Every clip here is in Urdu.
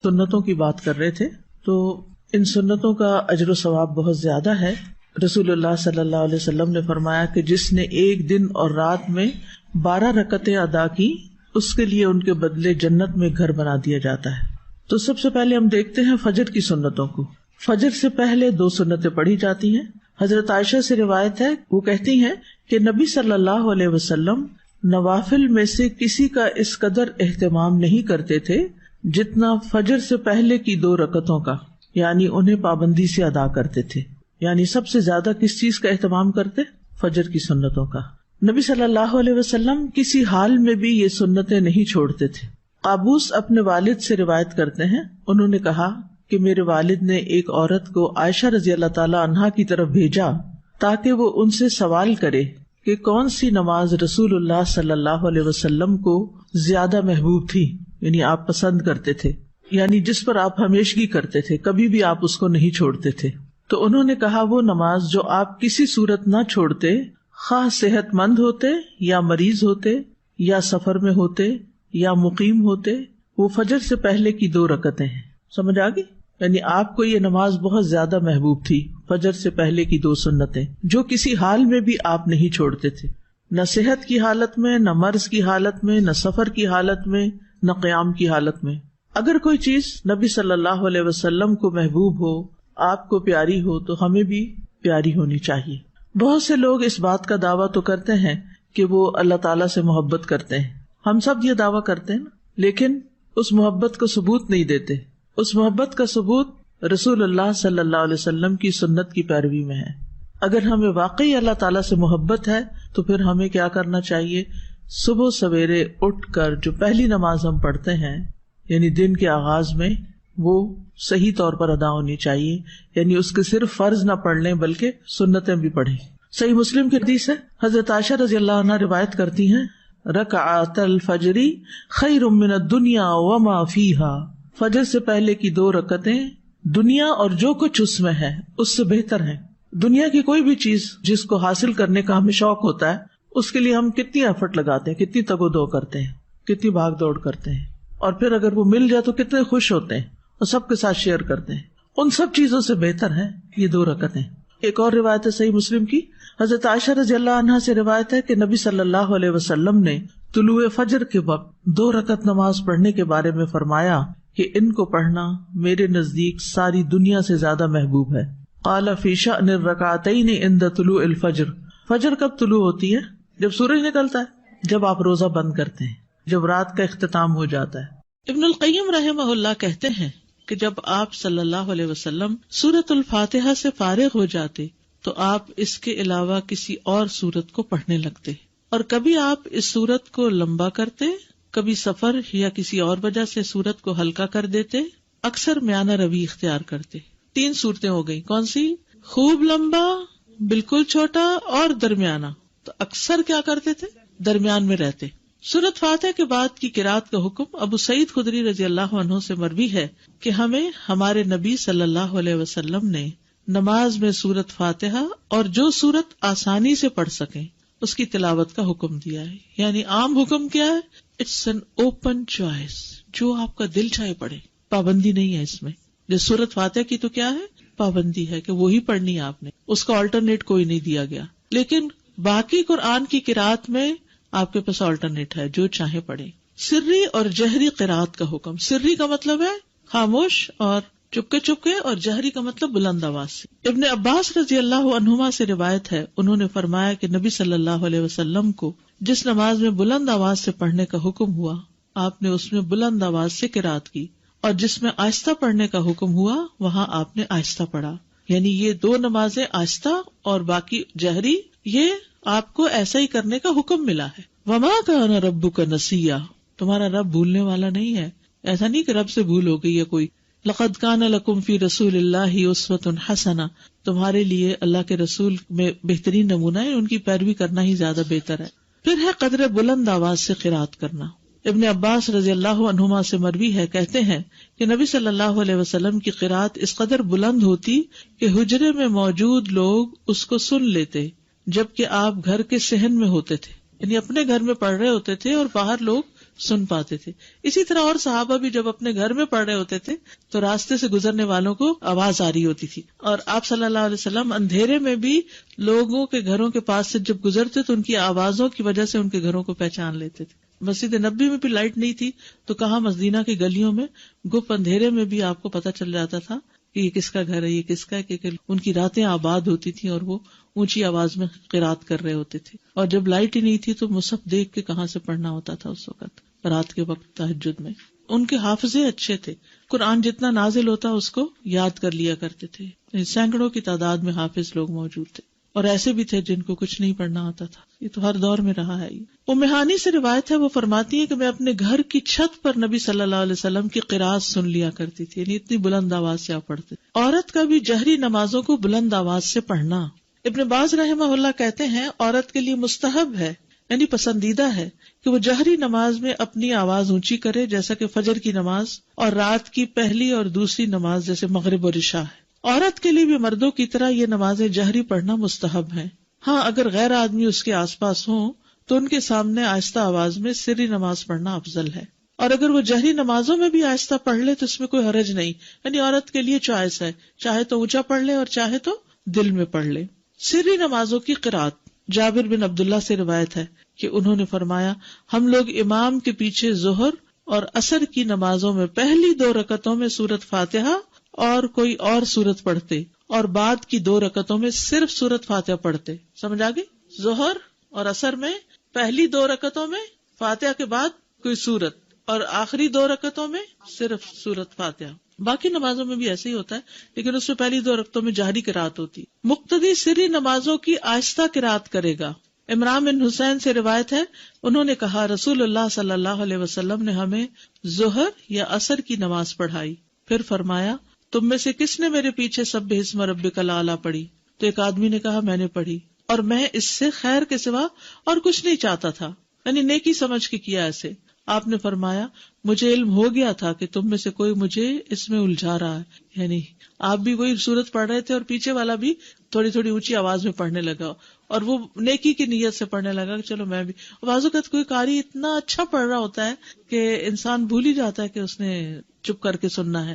سنتوں کی بات کر رہے تھے تو ان سنتوں کا اجر و ثواب بہت زیادہ ہے. رسول اللہ صلی اللہ علیہ وسلم نے فرمایا کہ جس نے ایک دن اور رات میں 12 رکعتیں ادا کی اس کے لیے ان کے بدلے جنت میں گھر بنا دیا جاتا ہے. تو سب سے پہلے ہم دیکھتے ہیں فجر کی سنتوں کو. فجر سے پہلے 2 سنتیں پڑھی جاتی ہیں. حضرت عائشہ سے روایت ہے، وہ کہتی ہیں کہ نبی صلی اللہ علیہ وسلم نوافل میں سے کسی کا اس قدر اہتمام نہیں کرتے تھے جتنا فجر سے پہلے کی 2 رکعتوں کا، یعنی انہیں پابندی سے ادا کرتے تھے. یعنی سب سے زیادہ کس چیز کا اہتمام کرتے؟ فجر کی سنتوں کا. نبی صلی اللہ علیہ وسلم کسی حال میں بھی یہ سنتیں نہیں چھوڑتے تھے. قابوس اپنے والد سے روایت کرتے ہیں، انہوں نے کہا کہ میرے والد نے ایک عورت کو عائشہ رضی اللہ تعالی عنہا کی طرف بھیجا تاکہ وہ ان سے سوال کرے کہ کون سی نماز رسول اللہ صلی اللہ علیہ وسلم کو زیادہ محبوب تھی، یعنی آپ پسند کرتے تھے، یعنی جس پر آپ ہمیشگی کرتے تھے، کبھی بھی آپ اس کو نہیں چھوڑتے تھے. تو انہوں نے کہا وہ نماز جو آپ کسی صورت نہ چھوڑتے، خواہ صحت مند ہوتے یا مریض ہوتے یا سفر میں ہوتے یا مقیم ہوتے، وہ فجر سے پہلے کی 2 رکعتیں ہیں. سمجھ آگئی؟ یعنی آپ کو یہ نماز بہت زیادہ محبوب تھی، فجر سے پہلے کی 2 سنتیں جو کسی حال میں بھی آپ نہیں چھوڑتے تھے، نہ صحت کی حالت میں، نہ مرض کی حالت میں، نہ سفر کی حالت میں، نہ قیام کی حالت میں. اگر کوئی چیز نبی صلی اللہ علیہ وسلم کو محبوب ہو، آپ کو پیاری ہو، تو ہمیں بھی پیاری ہونی چاہیے. بہت سے لوگ اس بات کا دعویٰ تو کرتے ہیں کہ وہ اللہ تعالیٰ سے محبت کرتے ہیں. ہم سب یہ دعویٰ کرتے ہیں نا، لیکن اس محبت کو ثبوت نہیں دیتے. اس محبت کا ثبوت رسول اللہ صلی اللہ علیہ وسلم کی سنت کی پیروی میں ہے. اگر ہمیں واقعی اللہ تعالیٰ سے محبت ہے تو پھر ہمیں کیا کرنا چاہیے؟ صبح سویرے اٹھ کر جو پہلی نماز ہم پڑھتے ہیں، یعنی دن کے آغاز میں، وہ صحیح طور پر ادا ہونی چاہیے. یعنی اس کے صرف فرض نہ پڑھ لیں بلکہ سنتیں بھی پڑھیں. صحیح مسلم کی حدیث ہے، حضرت عائشہ رضی اللہ عنہا روایت کرتی ہیں، رکعت الفجر خیر من الدنیا وما فیہا، فجر سے پہلے کی 2 رکعتیں دنیا اور جو کچھ اس میں ہے اس سے بہتر ہیں. دنیا کی کوئی بھی چیز جس کو حاصل کرنے کا ہمیں شوق ہوتا ہے، اس کے لیے ہم کتنی ایفرٹ لگاتے ہیں، کتنی تگ و دو کرتے ہیں، کتنی بھاگ دوڑ کرتے ہیں، اور پھر اگر وہ مل جائے تو کتنے خوش ہوتے ہیں اور سب کے ساتھ شیئر کرتے ہیں. ان سب چیزوں سے بہتر ہے یہ 2 رکعتیں. ایک اور روایت ہے صحیح مسلم کی، حضرت عائشہ رضی اللہ عنہا سے روایت ہے کہ نبی صلی اللہ علیہ وسلم نے طلوع فجر کے وقت 2 رکعت نماز پڑھنے کے بارے میں فرمایا کہ ان کو پڑھنا میرے نزدیک ساری دنیا سے زیادہ محبوب ہے. قال فی شأن الرکعتین عند طلوع الفجر، فجر کب طلوع ہوتی ہے؟ جب سورج نکلتا ہے، جب آپ روزہ بند کرتے ہیں، جب رات کا اختتام ہو جاتا ہے. ابن القیم رحمہ اللہ کہتے ہیں کہ جب آپ صلی اللہ علیہ وسلم سورۃ الفاتحہ سے فارغ ہو جاتے تو آپ اس کے علاوہ کسی اور سورت کو پڑھنے لگتے، اور کبھی آپ اس سورت کو لمبا کرتے، کبھی سفر یا کسی اور وجہ سے سورت کو ہلکا کر دیتے، اکثر میانہ روی اختیار کرتے. 3 صورتیں ہو گئی، کون سی؟ خوب لمبا، بالکل چھوٹا اور درمیانہ. تو اکثر کیا کرتے تھے؟ درمیان میں رہتے. سورۃ فاتحہ کے بعد کی قرات کا حکم ابو سعید خدری رضی اللہ عنہ سے مروی ہے کہ ہمیں ہمارے نبی صلی اللہ علیہ وسلم نے نماز میں سورۃ فاتحہ اور جو سورت آسانی سے پڑھ سکیں اس کی تلاوت کا حکم دیا ہے. یعنی عام حکم کیا ہے؟ اٹس این اوپن چوائس، جو آپ کا دل چاہے پڑھے، پابندی نہیں ہے اس میں. جس سورۃ فاتحہ کی تو کیا ہے؟ پابندی ہے کہ وہی پڑھنی ہے آپ نے، اس کا آلٹرنیٹ کوئی نہیں دیا گیا. لیکن باقی قرآن کی قرات میں آپ کے پاس آلٹرنیٹ ہے، جو چاہے پڑھے. سری اور جہری قرات کا حکم. سری کا مطلب ہے خاموش اور چپکے چپکے، اور جہری کا مطلب بلند آواز سے. ابن عباس رضی اللہ عنہما سے روایت ہے، انہوں نے فرمایا کہ نبی صلی اللہ علیہ وسلم کو جس نماز میں بلند آواز سے پڑھنے کا حکم ہوا، آپ نے اس میں بلند آواز سے قرات کی، اور جس میں آہستہ پڑھنے کا حکم ہوا وہاں آپ نے آہستہ پڑھا. یعنی یہ 2 نمازیں آہستہ اور باقی جہری، یہ آپ کو ایسا ہی کرنے کا حکم ملا ہے. وما کان ربک نسیا، تمہارا رب بھولنے والا نہیں ہے. ایسا نہیں کہ رب سے بھول ہو گئی ہے کوئی. لقد کان لکم فی رسول اللہ اسوۃ حسنہ، تمہارے لیے اللہ کے رسول میں بہترین نمونہ ہے، ان کی پیروی کرنا ہی زیادہ بہتر ہے. پھر ہے قدر بلند آواز سے قرات کرنا. ابن عباس رضی اللہ عنہما سے مروی ہے، کہتے ہیں کہ نبی صلی اللہ علیہ وسلم کی قرات اس قدر بلند ہوتی کہ حجرے میں موجود لوگ اس کو سن لیتے، جبکہ آپ گھر کے صحن میں ہوتے تھے. یعنی اپنے گھر میں پڑھ رہے ہوتے تھے اور باہر لوگ سن پاتے تھے. اسی طرح اور صحابہ بھی جب اپنے گھر میں پڑھ رہے ہوتے تھے تو راستے سے گزرنے والوں کو آواز آ رہی ہوتی تھی, اور آپ صلی اللہ علیہ وسلم اندھیرے میں بھی لوگوں کے گھروں کے پاس سے جب گزرتے تو ان کی آوازوں کی وجہ سے ان کے گھروں کو پہچان لیتے تھے. مسجد نبی میں بھی لائٹ نہیں تھی تو کہاں مدینہ کی گلیوں میں گپ اندھیرے میں بھی آپ کو پتہ چل جاتا تھا کہ یہ کس کا گھر ہے, یہ کس کا ہے, کہ ان کی راتیں آباد ہوتی تھیں اور وہ اونچی آواز میں قرات کر رہے ہوتے تھے. اور جب لائٹ ہی نہیں تھی تو مصحف دیکھ کے کہاں سے پڑھنا ہوتا تھا اس وقت رات کے وقت تہجد میں. ان کے حافظے اچھے تھے, قرآن جتنا نازل ہوتا اس کو یاد کر لیا کرتے تھے. سینکڑوں کی تعداد میں حافظ لوگ موجود تھے, اور ایسے بھی تھے جن کو کچھ نہیں پڑھنا آتا تھا. یہ تو ہر دور میں رہا ہے. ام ہانی سے روایت ہے, وہ فرماتی ہے کہ میں اپنے گھر کی چھت پر نبی صلی اللہ علیہ وسلم کی قرات سن لیا کرتی تھی, یعنی اتنی بلند آواز سے آپ پڑھتے. عورت کا بھی جہری نمازوں کو بلند آواز سے پڑھنا. ابن باز رحمہ اللہ کہتے ہیں عورت کے لیے مستحب ہے, یعنی پسندیدہ ہے کہ وہ جہری نماز میں اپنی آواز اونچی کرے, جیسا کہ فجر کی نماز اور رات کی پہلی اور دوسری نماز جیسے مغرب اور عشاء ہے. عورت کے لیے بھی مردوں کی طرح یہ نمازیں جہری پڑھنا مستحب ہیں. ہاں, اگر غیر آدمی اس کے آس پاس ہوں تو ان کے سامنے آہستہ آواز میں سری نماز پڑھنا افضل ہے, اور اگر وہ جہری نمازوں میں بھی آہستہ پڑھ لے تو اس میں کوئی حرج نہیں, یعنی عورت کے لیے چوائس ہے, چاہے تو اونچا پڑھ لے اور چاہے تو دل میں پڑھ لے. سری نمازوں کی قرات. جابر بن عبداللہ سے روایت ہے کہ انہوں نے فرمایا ہم لوگ امام کے پیچھے ظہر اور عصر کی نمازوں میں پہلی 2 رکعتوں میں سورۃ فاتحہ اور کوئی اور سورت پڑھتے, اور بعد کی 2 رکعتوں میں صرف سورۃ فاتحہ پڑھتے. سمجھ آگئی؟ ظہر اور عصر میں پہلی 2 رکعتوں میں فاتحہ کے بعد کوئی سورت, اور آخری 2 رکعتوں میں صرف سورۃ فاتحہ. باقی نمازوں میں بھی ایسے ہی ہوتا ہے, لیکن اس میں پہلی 2 رکعتوں میں جہری قرات ہوتی. مقتدی سری نمازوں کی آہستہ قرات کرے گا. عمران بن حسین سے روایت ہے, انہوں نے کہا رسول اللہ صلی اللہ علیہ وسلم نے ہمیں ظہر یا عصر کی نماز پڑھائی, پھر فرمایا تم میں سے کس نے میرے پیچھے سبح اسم ربک الاعلی پڑھی؟ تو ایک آدمی نے کہا میں نے پڑھی, اور میں اس سے خیر کے سوا اور کچھ نہیں چاہتا تھا, یعنی نیکی سمجھ کے کیا ایسے. آپ نے فرمایا مجھے علم ہو گیا تھا کہ تم میں سے کوئی مجھے اس میں الجھا رہا ہے, یعنی آپ بھی وہی سورت پڑھ رہے تھے اور پیچھے والا بھی تھوڑی تھوڑی اونچی آواز میں پڑھنے لگا, اور وہ نیکی کی نیت سے پڑھنے لگا کہ چلو میں بھی. بعض اوقات کوئی قاری اتنا اچھا پڑھ رہا ہوتا ہے کہ انسان بھول ہی جاتا ہے کہ اس نے چپ کر کے سننا ہے,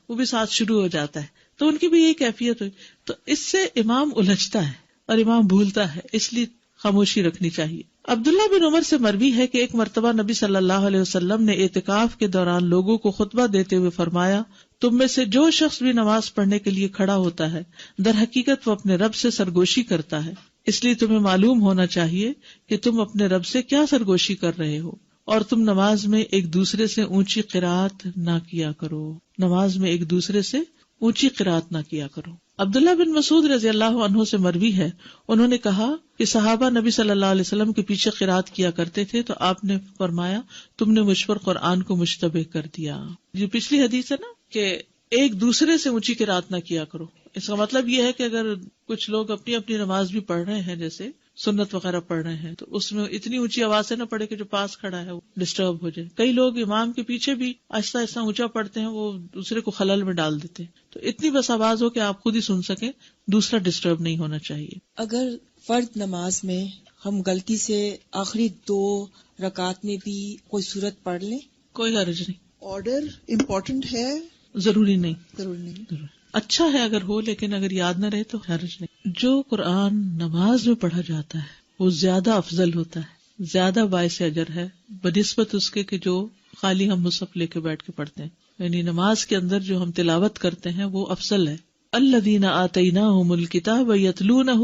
وہ بھی ساتھ شروع ہو جاتا ہے. تو ان کی بھی یہی کیفیت ہوئی, تو اس سے امام الجھتا ہے اور امام بھولتا ہے, اس لیے خاموشی رکھنی چاہیے. عبداللہ بن عمر سے مروی ہے کہ ایک مرتبہ نبی صلی اللہ علیہ وسلم نے اعتکاف کے دوران لوگوں کو خطبہ دیتے ہوئے فرمایا تم میں سے جو شخص بھی نماز پڑھنے کے لیے کھڑا ہوتا ہے در حقیقت وہ اپنے رب سے سرگوشی کرتا ہے, اس لیے تمہیں معلوم ہونا چاہیے کہ تم اپنے رب سے کیا سرگوشی کر رہے ہو, اور تم نماز میں ایک دوسرے سے اونچی قرات نہ کیا کرو. نماز میں ایک دوسرے سے اونچی قرات نہ کیا کرو. عبداللہ بن مسعود رضی اللہ عنہ سے مروی ہے, انہوں نے کہا کہ صحابہ نبی صلی اللہ علیہ وسلم کے پیچھے قرات کیا کرتے تھے تو آپ نے فرمایا تم نے مجھ پر قرآن کو مشتبہ کر دیا. یہ پچھلی حدیث ہے نا کہ ایک دوسرے سے اونچی قرات نہ کیا کرو. اس کا مطلب یہ ہے کہ اگر کچھ لوگ اپنی اپنی نماز بھی پڑھ رہے ہیں, جیسے سنت وغیرہ پڑھ رہے ہیں, تو اس میں اتنی اونچی آواز سے نہ پڑھے کہ جو پاس کھڑا ہے وہ ڈسٹرب ہو جائے. کئی لوگ امام کے پیچھے بھی آہستہ آہستہ اونچا پڑھتے ہیں, وہ دوسرے کو خلل میں ڈال دیتے ہیں. تو اتنی بس آواز ہو کہ آپ خود ہی سن سکیں, دوسرا ڈسٹرب نہیں ہونا چاہیے. اگر فرد نماز میں ہم غلطی سے آخری 2 رکعت میں بھی کوئی سورت پڑھ لیں, کوئی حرج نہیں. آرڈر امپورٹنٹ ہے, ضروری نہیں. ضروری نہیں. اچھا ہے اگر ہو, لیکن اگر یاد نہ رہے تو حرج نہیں. جو قرآن نماز میں پڑھا جاتا ہے وہ زیادہ افضل ہوتا ہے, زیادہ باعث اجر ہے بنسبت اس کے کہ جو خالی ہم مصحف لے کے بیٹھ کے پڑھتے ہیں. یعنی نماز کے اندر جو ہم تلاوت کرتے ہیں وہ افضل ہے. الذین آتیناہم الکتاب یتلونہ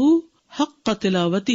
حق تلاوتہ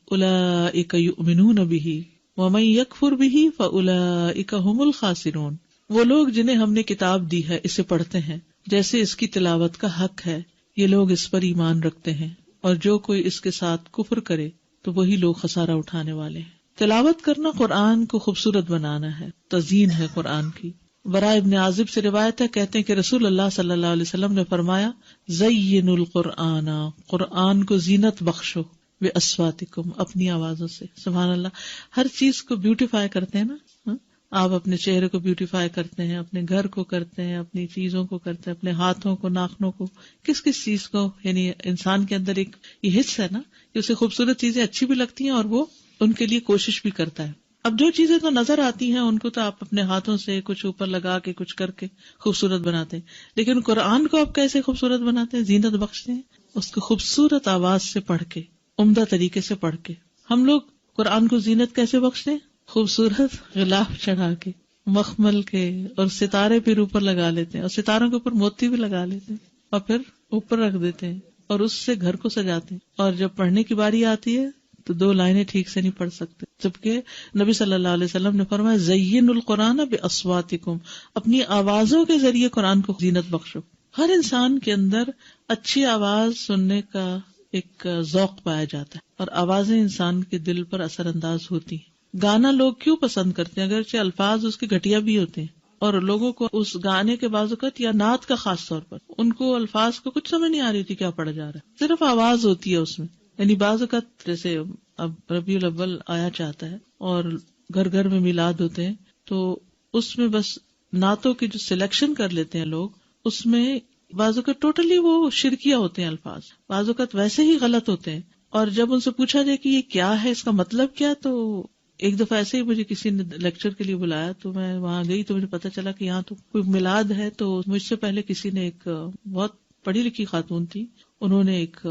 اولئک یؤمنون بہ ومن یکفر بہ فاولئک ھم الخاسرون. وہ لوگ جنہیں ہم نے کتاب دی ہے اسے پڑھتے ہیں جیسے اس کی تلاوت کا حق ہے, یہ لوگ اس پر ایمان رکھتے ہیں, اور جو کوئی اس کے ساتھ کفر کرے تو وہی لوگ خسارہ اٹھانے والے ہیں. تلاوت کرنا قرآن کو خوبصورت بنانا ہے, تزیین ہے قرآن کی. براء ابن عازب سے روایت ہے, کہتے ہیں کہ رسول اللہ صلی اللہ علیہ وسلم نے فرمایا زینوا القرآن, قرآن کو زینت بخشو, باصواتکم, اپنی آوازوں سے. سبحان اللہ, ہر چیز کو بیوٹیفائی کرتے ہیں نا, آپ اپنے چہرے کو بیوٹیفائی کرتے ہیں, اپنے گھر کو کرتے ہیں, اپنی چیزوں کو کرتے ہیں, اپنے ہاتھوں کو, ناخنوں کو, کس کس چیز کو. یعنی انسان کے اندر ایک یہ حص ہے نا کہ اسے خوبصورت چیزیں اچھی بھی لگتی ہیں اور وہ ان کے لیے کوشش بھی کرتا ہے. اب جو چیزیں تو نظر آتی ہیں ان کو تو آپ اپنے ہاتھوں سے کچھ اوپر لگا کے کچھ کر کے خوبصورت بناتے ہیں، لیکن قرآن کو آپ کیسے خوبصورت بناتے ہیں، زینت بخشتے ہیں اس کو خوبصورت آواز سے پڑھ کے، عمدہ طریقے سے پڑھ کے. ہم لوگ قرآن کو زینت کیسے بخشتے ہیں؟ خوبصورت غلاف چڑھا کے، مخمل کے، اور ستارے پھر اوپر لگا لیتے ہیں، اور ستاروں کے اوپر موتی بھی لگا لیتے ہیں، اور پھر اوپر رکھ دیتے ہیں اور اس سے گھر کو سجاتے ہیں. اور جب پڑھنے کی باری آتی ہے تو 2 لائنیں ٹھیک سے نہیں پڑھ سکتے، جبکہ نبی صلی اللہ علیہ وسلم نے فرمایا زین القرآن باصواتکم، اپنی آوازوں کے ذریعے قرآن کو زینت بخشو. ہر انسان کے اندر اچھی آواز سننے کا ایک ذوق پایا جاتا ہے، اور آوازیں انسان کے دل پر اثر انداز ہوتی ہیں. گانا لوگ کیوں پسند کرتے ہیں؟ اگرچہ الفاظ اس کے گھٹیا بھی ہوتے ہیں، اور لوگوں کو اس گانے کے بعض اوقات یا نعت کا خاص طور پر ان کو الفاظ کو کچھ سمجھ نہیں آ رہی تھی کیا پڑھا جا رہا ہے، صرف آواز ہوتی ہے اس میں. یعنی بعض اوقات جیسے اب ربیع الاول آیا چاہتا ہے اور گھر گھر میں میلاد ہوتے ہیں، تو اس میں بس نعتوں کی جو سلیکشن کر لیتے ہیں لوگ، اس میں بعض اوقات ٹوٹلی وہ شرکیہ ہوتے ہیں الفاظ، بعض اوقات ویسے ہی غلط ہوتے ہیں. اور جب ان سے پوچھا جائے کہ یہ کیا ہے، اس کا مطلب کیا، تو ایک دفعہ ایسے ہی مجھے کسی نے لیکچر کے لیے بلایا تو میں وہاں گئی تو مجھے پتا چلا کہ یہاں تو کوئی میلاد ہے. تو مجھ سے پہلے کسی نے، ایک بہت پڑھی لکھی خاتون تھی، انہوں نے ایک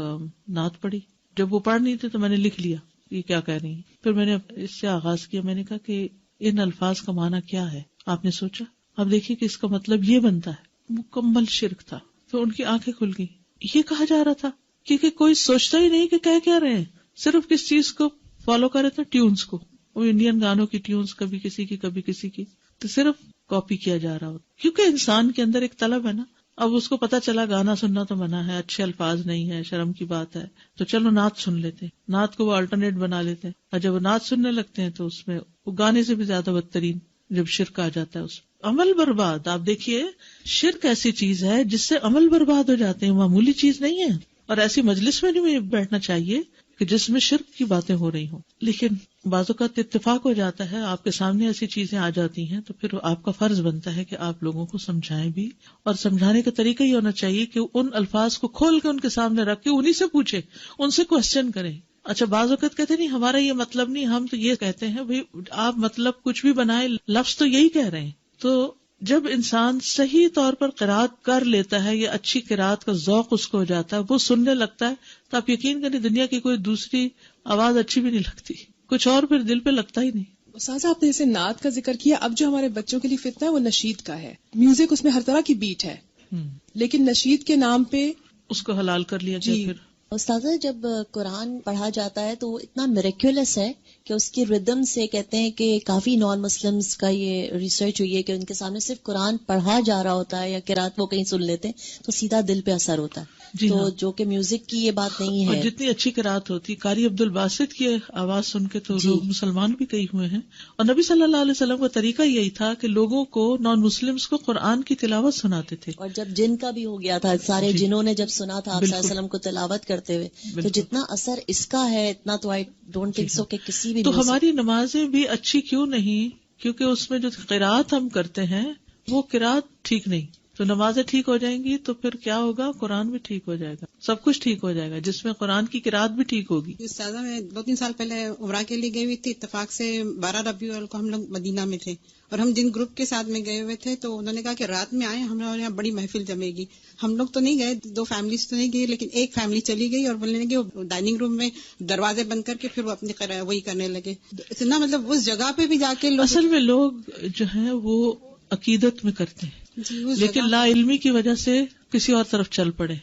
نعت پڑھی. جب وہ پڑھ نہیں تھے تو میں نے لکھ لیا یہ کیا کہہ رہی ہیں. پھر میں نے اس سے آغاز کیا، میں نے کہا کہ ان الفاظ کا معنی کیا ہے؟ آپ نے سوچا؟ اب دیکھیے کہ اس کا مطلب یہ بنتا ہے. مکمل شرک تھا. تو ان کی آنکھیں کھل گئی. یہ کہا جا رہا تھا کیونکہ کوئی سوچتا ہی نہیں کہ کیا رہے ہیں، صرف کس چیز کو فالو کر رہے تھے، ٹیونز کو. وہ انڈین گانوں کی ٹیونز کبھی کسی کی تو صرف کاپی کیا جا رہا ہوتا، کیونکہ انسان کے اندر ایک طلب ہے نا. اب اس کو پتا چلا گانا سننا تو منع ہے، اچھے الفاظ نہیں ہے، شرم کی بات ہے، تو چلو نعت سن لیتے ہیں. نعت کو وہ الٹرنیٹ بنا لیتے ہیں، اور جب وہ نعت سننے لگتے ہیں تو اس میں وہ گانے سے بھی زیادہ بدترین جب شرک آ جاتا ہے اس میں عمل برباد. آپ دیکھیے شرک ایسی چیز ہے جس سے عمل برباد ہو جاتے ہیں، معمولی چیز نہیں ہے. اور ایسی مجلس میں نہیں بیٹھنا چاہیے کہ جس میں شرک کی باتیں ہو رہی ہوں. لیکن بعض اوقات اتفاق ہو جاتا ہے، آپ کے سامنے ایسی چیزیں آ جاتی ہیں تو پھر آپ کا فرض بنتا ہے کہ آپ لوگوں کو سمجھائیں بھی. اور سمجھانے کا طریقہ یہ ہونا چاہیے کہ ان الفاظ کو کھول کے ان کے سامنے رکھ کے انہی سے پوچھیں، ان سے کوسچن کریں. اچھا بعض اوقات کہتے نہیں ہمارا یہ مطلب نہیں، ہم تو یہ کہتے ہیں. بھائی آپ مطلب کچھ بھی بنائے، لفظ تو یہی کہہ رہے ہیں. تو جب انسان صحیح طور پر قرات کر لیتا ہے یا اچھی قرات کا ذوق اس کو ہو جاتا ہے، وہ سننے لگتا ہے، تو آپ یقین کریں دنیا کی کوئی دوسری آواز اچھی بھی نہیں لگتی، کچھ اور پھر دل پہ لگتا ہی نہیں. استاذہ آپ نے جیسے نعت کا ذکر کیا، اب جو ہمارے بچوں کے لیے فتنہ ہے وہ نشید کا ہے. میوزک اس میں ہر طرح کی بیٹ ہے، لیکن نشید کے نام پہ اس کو حلال کر لیا گیا. پھر استاذہ جب قرآن پڑھا جاتا ہے تو وہ اتنا میریکولس ہے کہ اس کی ردم سے کہتے ہیں کہ کافی نان مسلمز کا یہ ریسرچ ہوئی ہے کہ ان کے سامنے صرف قرآن پڑھا جا رہا ہوتا ہے یا قرات وہ کہیں سن لیتے ہیں تو سیدھا دل پہ اثر ہوتا ہے. جی تو ہاں. جو کہ میوزک کی یہ بات نہیں ہے. اور جتنی اچھی قرات ہوتی، قاری عبد الباسط کی آواز سن کے تو لوگ مسلمان بھی کئی ہوئے ہیں. اور نبی صلی اللہ علیہ وسلم کا طریقہ یہی تھا کہ لوگوں کو، نان مسلمز کو قرآن کی تلاوت سناتے تھے. اور جب جن کا بھی ہو گیا تھا، سارے جنوں نے جب سنا تھا آپ صلی اللہ علیہ وسلم کو تلاوت کرتے ہوئے، تو جتنا اثر اس کا ہے اتنا تو آئی ڈونٹ تھنک سو کہ کسی بھی. تو ہماری نمازیں بھی اچھی کیوں نہیں؟ کیونکہ اس میں جو قرات ہم کرتے ہیں وہ قرات ٹھیک نہیں. تو نمازیں ٹھیک ہو جائیں گی تو پھر کیا ہوگا؟ قرآن بھی ٹھیک ہو جائے گا، سب کچھ ٹھیک ہو جائے گا، جس میں قرآن کی قرات بھی ٹھیک ہوگی. استاذہ میں 2-3 سال پہلے عمرہ کے لیے گئی ہوئی تھی، اتفاق سے 12 ربیع الاول کو ہم لوگ مدینہ میں تھے، اور ہم جن گروپ کے ساتھ میں گئے ہوئے تھے تو انہوں نے کہا کہ رات میں آئے، ہمارے یہاں بڑی محفل جمے گی. ہم لوگ تو نہیں گئے، 2 فیملیز تو نہیں گئی، لیکن ایک فیملی چلی گئی اور بولنے لگے وہ ڈائننگ روم میں دروازے بند کر کے پھر وہ اپنی وہی کرنے لگے. اتنا مطلب اس جگہ پہ بھی جا کے لوگ، اصل میں لوگ جو ہیں وہ عقیدت میں کرتے ہیں لیکن لا علمی کی وجہ سے کسی اور طرف چل پڑے.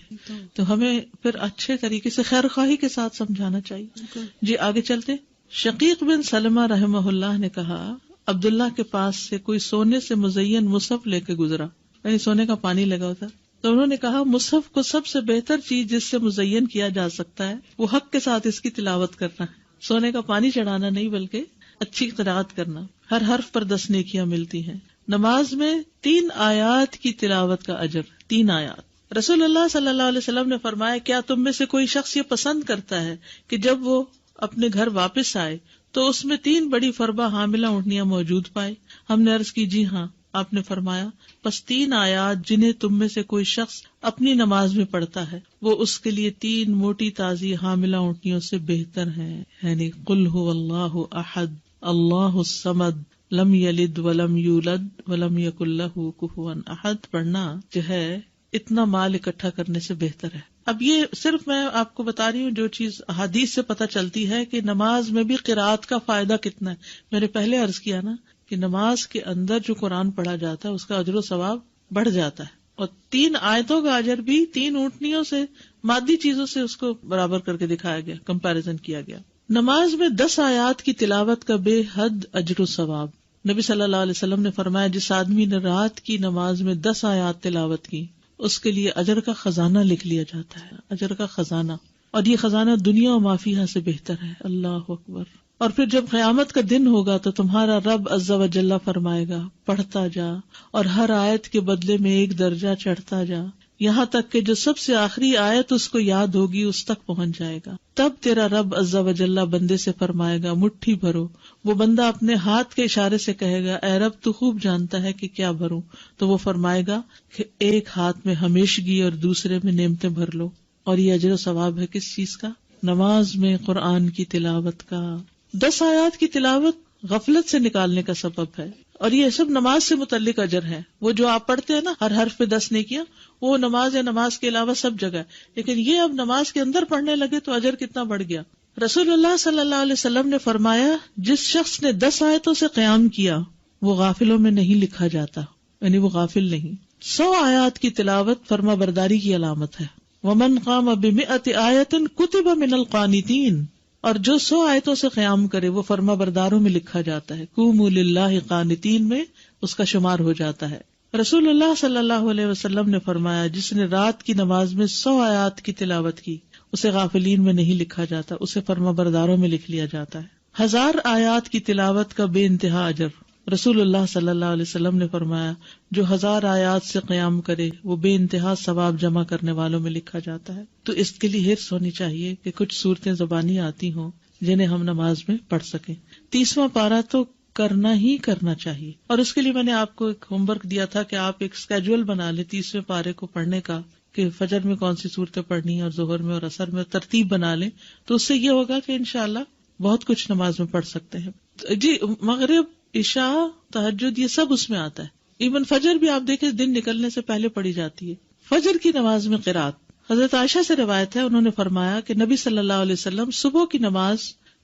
تو ہمیں پھر اچھے طریقے سے خیر خواہی کے ساتھ سمجھانا چاہیے. جی آگے چلتے. شقیق بن سلمہ رحمہ اللہ نے کہا عبداللہ کے پاس سے کوئی سونے سے مزین مصحف لے کے گزرا، یعنی سونے کا پانی لگا ہوتا. تو انہوں نے کہا مصحف کو سب سے بہتر چیز جس سے مزین کیا جا سکتا ہے وہ حق کے ساتھ اس کی تلاوت کرنا ہے. سونے کا پانی چڑھانا نہیں بلکہ اچھی قرات کرنا. ہر حرف پر 10 نیکیاں ملتی ہیں. نماز میں 3 آیات کی تلاوت کا اجر. 3 آیات. رسول اللہ صلی اللہ علیہ وسلم نے فرمایا کیا تم میں سے کوئی شخص یہ پسند کرتا ہے کہ جب وہ اپنے گھر واپس آئے تو اس میں 3 بڑی فربہ حاملہ اونٹنیاں موجود پائے؟ ہم نے عرض کی جی ہاں. آپ نے فرمایا بس 3 آیات جنہیں تم میں سے کوئی شخص اپنی نماز میں پڑھتا ہے وہ اس کے لیے 3 موٹی تازی حاملہ اونٹنیوں سے بہتر ہیں، یعنی قل هو اللہ احد اللہ الصمد لم یلد ولم یولد ولم یکن لہ کفوا احد پڑھنا جو ہے اتنا مال اکٹھا کرنے سے بہتر ہے. اب یہ صرف میں آپ کو بتا رہی ہوں جو چیز احادیث سے پتہ چلتی ہے کہ نماز میں بھی قرات کا فائدہ کتنا ہے. میں نے پہلے عرض کیا نا کہ نماز کے اندر جو قرآن پڑھا جاتا ہے اس کا اجر و ثواب بڑھ جاتا ہے، اور 3 آیتوں کا اجر بھی 3 اونٹنیوں سے، مادی چیزوں سے اس کو برابر کر کے دکھایا گیا، کمپیریزن کیا گیا. نماز میں 10 آیات کی تلاوت کا بے حد اجر و ثواب. نبی صلی اللہ علیہ وسلم نے فرمایا جس آدمی نے رات کی نماز میں 10 آیات تلاوت کی اس کے لیے اجر کا خزانہ لکھ لیا جاتا ہے، اجر کا خزانہ، اور یہ خزانہ دنیا و ما فیہا سے بہتر ہے. اللہ اکبر. اور پھر جب قیامت کا دن ہوگا تو تمہارا رب عز و جل فرمائے گا پڑھتا جا اور ہر آیت کے بدلے میں 1 درجہ چڑھتا جا، یہاں تک کہ جو سب سے آخری آیت اس کو یاد ہوگی اس تک پہنچ جائے گا. تب تیرا رب عز و جل بندے سے فرمائے گا مٹھی بھرو. وہ بندہ اپنے ہاتھ کے اشارے سے کہے گا اے رب تو خوب جانتا ہے کہ کیا بھروں. تو وہ فرمائے گا کہ ایک ہاتھ میں ہمیشگی اور دوسرے میں نعمتیں بھر لو. اور یہ اجر و ثواب ہے کس چیز کا؟ نماز میں قرآن کی تلاوت کا. 10 آیات کی تلاوت غفلت سے نکالنے کا سبب ہے، اور یہ سب نماز سے متعلق اجر ہے. وہ جو آپ پڑھتے ہیں نا ہر حرف پہ 10 نیکیاں، وہ نماز یا نماز کے علاوہ سب جگہ ہے. لیکن یہ اب نماز کے اندر پڑھنے لگے تو اجر کتنا بڑھ گیا. رسول اللہ صلی اللہ علیہ وسلم نے فرمایا جس شخص نے 10 آیتوں سے قیام کیا وہ غافلوں میں نہیں لکھا جاتا، یعنی وہ غافل نہیں. 100 آیات کی تلاوت فرما برداری کی علامت ہے. ومن قام ب100 آیۃ کتب من القانتین، اور جو 100 آیتوں سے قیام کرے وہ فرما برداروں میں لکھا جاتا ہے. قوموا للہ قانتین میں اس کا شمار ہو جاتا ہے. رسول اللہ صلی اللہ علیہ وسلم نے فرمایا جس نے رات کی نماز میں 100 آیات کی تلاوت کی اسے غافلین میں نہیں لکھا جاتا، اسے فرما برداروں میں لکھ لیا جاتا ہے. 1000 آیات کی تلاوت کا بے انتہا اجر. رسول اللہ صلی اللہ علیہ وسلم نے فرمایا جو 1000 آیات سے قیام کرے وہ بے انتہا ثواب جمع کرنے والوں میں لکھا جاتا ہے. تو اس کے لیے حرص ہونی چاہیے کہ کچھ صورتیں زبانی آتی ہوں جنہیں ہم نماز میں پڑھ سکیں. 30واں پارہ تو کرنا ہی کرنا چاہیے، اور اس کے لیے میں نے آپ کو ایک ہوم ورک دیا تھا کہ آپ ایک اسکیجول بنا لیں 30ویں پارے کو پڑھنے کا، کہ فجر میں کون سی صورتیں پڑھنی اور ظہر میں اور عصر میں ترتیب بنا لیں. تو اس سے یہ ہوگا کہ انشاءاللہ بہت کچھ نماز میں پڑھ سکتے ہیں. جی مغرب، عشاء، تہجد یہ سب اس میں آتا ہے. ایون فجر بھی آپ دیکھیں دن نکلنے سے پہلے پڑھی جاتی ہے. فجر کی نماز میں قرات حضرت عائشہ سے روایت ہے، انہوں نے فرمایا کہ نبی صلی اللہ علیہ وسلم صبح کی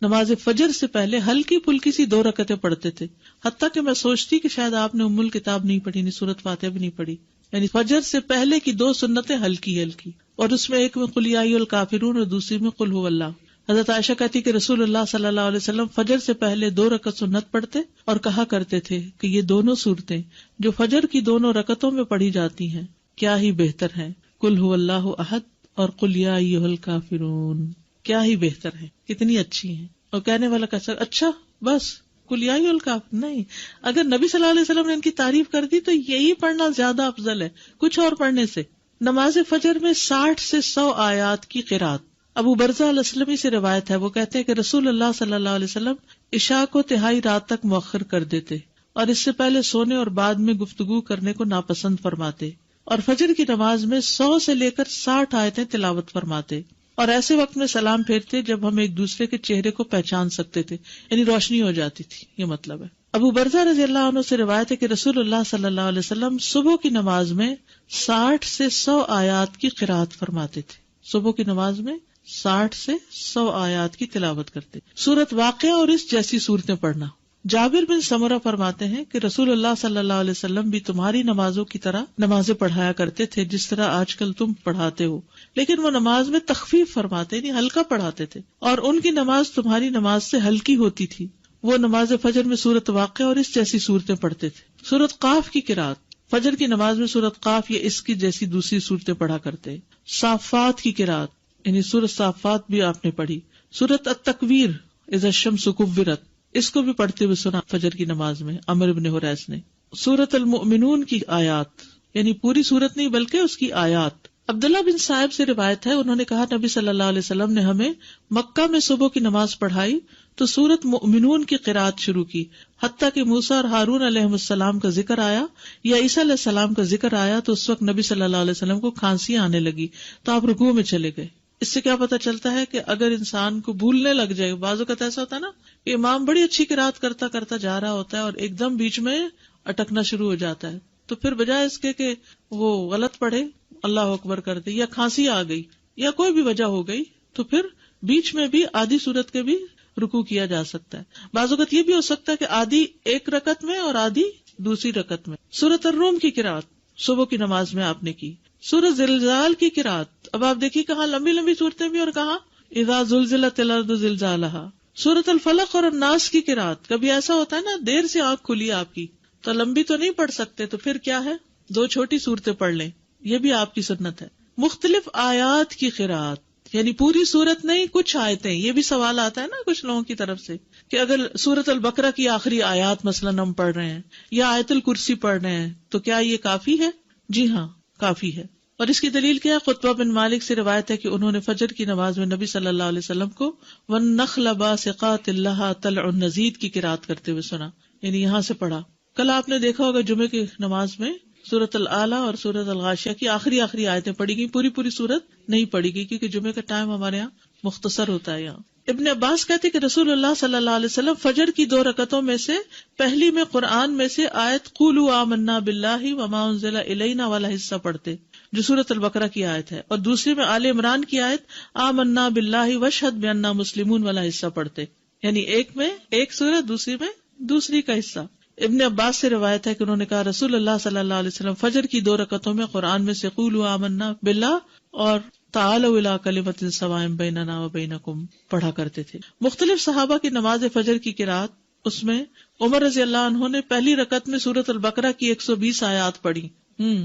نماز فجر سے پہلے ہلکی پھلکی سی 2 رکعتیں پڑھتے تھے. حتیٰ کہ میں سوچتی کہ شاید آپ نے ام الکتاب نہیں پڑھی، نہیں سورۃ فاتحہ بھی نہیں پڑھی. یعنی فجر سے پہلے کی 2 سنتیں ہلکی ہلکی، اور اس میں ایک میں قل یا ایھا الکافرون اور دوسری میں قل ھو اللہ. حضرت عائشہ کہتی کہ رسول اللہ صلی اللہ علیہ وسلم فجر سے پہلے 2 رکعت سنت پڑھتے اور کہا کرتے تھے کہ یہ دونوں صورتیں جو فجر کی 2 رکعتوں میں پڑھی جاتی ہیں کیا ہی بہتر ہیں، قل ھو اللہ احد اور قل یا ایھا الکافرون. کیا ہی بہتر ہے، کتنی اچھی ہیں. اور کہنے والا کہتا اچھا بس قل یا ایھا الکافرون، نہیں، اگر نبی صلی اللہ علیہ وسلم نے ان کی تعریف کر دی تو یہی پڑھنا زیادہ افضل ہے کچھ اور پڑھنے سے. نماز فجر میں 60 سے 100 آیات کی قرات. ابو برزہ الاسلمی سے روایت ہے، وہ کہتے ہیں کہ رسول اللہ صلی اللہ علیہ وسلم عشاء کو تہائی رات تک مؤخر کر دیتے اور اس سے پہلے سونے اور بعد میں گفتگو کرنے کو ناپسند فرماتے، اور فجر کی نماز میں 100 سے لے کر 60 آیتیں تلاوت فرماتے، اور ایسے وقت میں سلام پھیرتے جب ہم ایک دوسرے کے چہرے کو پہچان سکتے تھے، یعنی روشنی ہو جاتی تھی، یہ مطلب ہے. ابو برزہ رضی اللہ عنہ سے روایت ہے کہ رسول اللہ صلی اللہ علیہ وسلم صبح کی نماز میں 60 سے 100 آیات کی قرات فرماتے تھے. صبح کی نماز میں 60 سے 100 آیات کی تلاوت کرتے. سورت واقعہ اور اس جیسی صورتیں پڑھنا. جابر بن سمرہ فرماتے ہیں کہ رسول اللہ صلی اللہ علیہ وسلم بھی تمہاری نمازوں کی طرح نمازیں پڑھایا کرتے تھے جس طرح آج کل تم پڑھاتے ہو، لیکن وہ نماز میں تخفیف فرماتے یعنی ہلکا پڑھاتے تھے، اور ان کی نماز تمہاری نماز سے ہلکی ہوتی تھی. وہ نماز فجر میں سورت واقعہ اور اس جیسی صورتیں پڑھتے تھے. سورت قاف کی قرات، فجر کی نماز میں سورت قاف یا اس کی جیسی دوسری صورتیں پڑھا کرتے. صافات کی قرات یعنی سورت صافات بھی آپ نے پڑھی. سورت التکویر اذا الشمس کورت اس کو بھی پڑھتے ہوئے سنا فجر کی نماز میں عمرو بن حریث نے. سورت المؤمنون کی آیات یعنی پوری سورت نہیں بلکہ اس کی آیات. عبداللہ بن صاحب سے روایت ہے، انہوں نے کہا نبی صلی اللہ علیہ وسلم نے ہمیں مکہ میں صبح کی نماز پڑھائی تو سورت مؤمنون کی قرات شروع کی، حتیٰ کہ موسیٰ اور ہارون علیہ السلام کا ذکر آیا یا عیسیٰ علیہ السلام کا ذکر آیا تو اس وقت نبی صلی اللہ علیہ وسلم کو کھانسی آنے لگی تو آپ رکوع میں چلے گئے. اس سے کیا پتہ چلتا ہے کہ اگر انسان کو بھولنے لگ جائے، بعض اوقات ایسا ہوتا ہے نا کہ امام بڑی اچھی قرات کرتا جا رہا ہوتا ہے اور ایک دم بیچ میں اٹکنا شروع ہو جاتا ہے، تو پھر بجائے اس کے کہ وہ غلط پڑھے، اللہ اکبر کر دے، یا کھانسی آ گئی یا کوئی بھی وجہ ہو گئی، تو پھر بیچ میں بھی آدھی سورت کے بھی رکوع کیا جا سکتا ہے۔ بعض اوقات یہ بھی ہو سکتا ہے کہ آدھی ایک رکعت میں اور آدھی دوسری رکعت میں۔ سورۃ الروم کی قرات صبح کی نماز میں آپ نے کی، سورۃ زلزال کی قرات، اب آپ دیکھیے کہاں لمبی لمبی صورتیں بھی اور کہاں اذا زلزلت الارض زلزالها۔ سورۃ الفلق اور الناس کی قرات، کبھی ایسا ہوتا ہے نا دیر سے آنکھ کھلی آپ کی تو لمبی تو نہیں پڑھ سکتے، تو پھر کیا ہے 2 چھوٹی صورتیں پڑھ لیں، یہ بھی آپ کی سنت ہے۔ مختلف آیات کی قرات، یعنی پوری سورت نہیں کچھ آیتیں، یہ بھی سوال آتا ہے نا کچھ لوگوں کی طرف سے کہ اگر سورۃ البقرہ کی آخری آیات مثلاً ہم پڑھ رہے ہیں یا آیت الکرسی پڑھ رہے ہیں تو کیا یہ کافی ہے؟ جی ہاں کافی ہے، اور اس کی دلیل کیا ہے؟ قطبہ بن مالک سے روایت ہے کہ انہوں نے فجر کی نماز میں نبی صلی اللہ علیہ وسلم کو وَالنَّخْلَ بَاسِقَاتٍ لَهَا طَلْعٌ نَضِيدٌ کی قرات کرتے ہوئے سنا، یعنی یہاں سے پڑھا۔ کل آپ نے دیکھا ہوگا جمعے کی نماز میں سورۃ العلیٰ اور سورۃ الغاشیہ کی آخری آیتیں پڑھی گئی، پوری سورت نہیں پڑھی گئی کیونکہ جمعے کا ٹائم ہمارے یہاں مختصر ہوتا ہے۔ یہاں ابن عباس کہتے کہ رسول اللہ صلی اللہ علیہ وسلم فجر کی 2 رکعتوں میں سے پہلی میں قرآن میں سے آیت قولوا آمنا باللہ وما انزل الینا والا حصہ پڑھتے جو سورۃ البقرہ کی آیت ہے، اور دوسری میں آل عمران کی آیت آمنا باللہ واشہد بأننا مسلمون والا حصہ پڑھتے، یعنی ایک میں ایک سورت، دوسری میں دوسری کا حصہ۔ ابن عباس سے روایت ہے کہ انہوں نے کہا رسول اللہ صلی اللہ علیہ وسلم فجر کی 2 رکعتوں میں قرآن میں سے قولوا آمنا باللہ اور تعالوا الی کلمۃ سواء بیننا وبینکم پڑھا کرتے تھے۔ مختلف صحابہ کی نماز فجر کی قرات، اس میں عمر رضی اللہ عنہ نے پہلی رکعت میں سورۃ البقرہ کی 120 آیات پڑھی،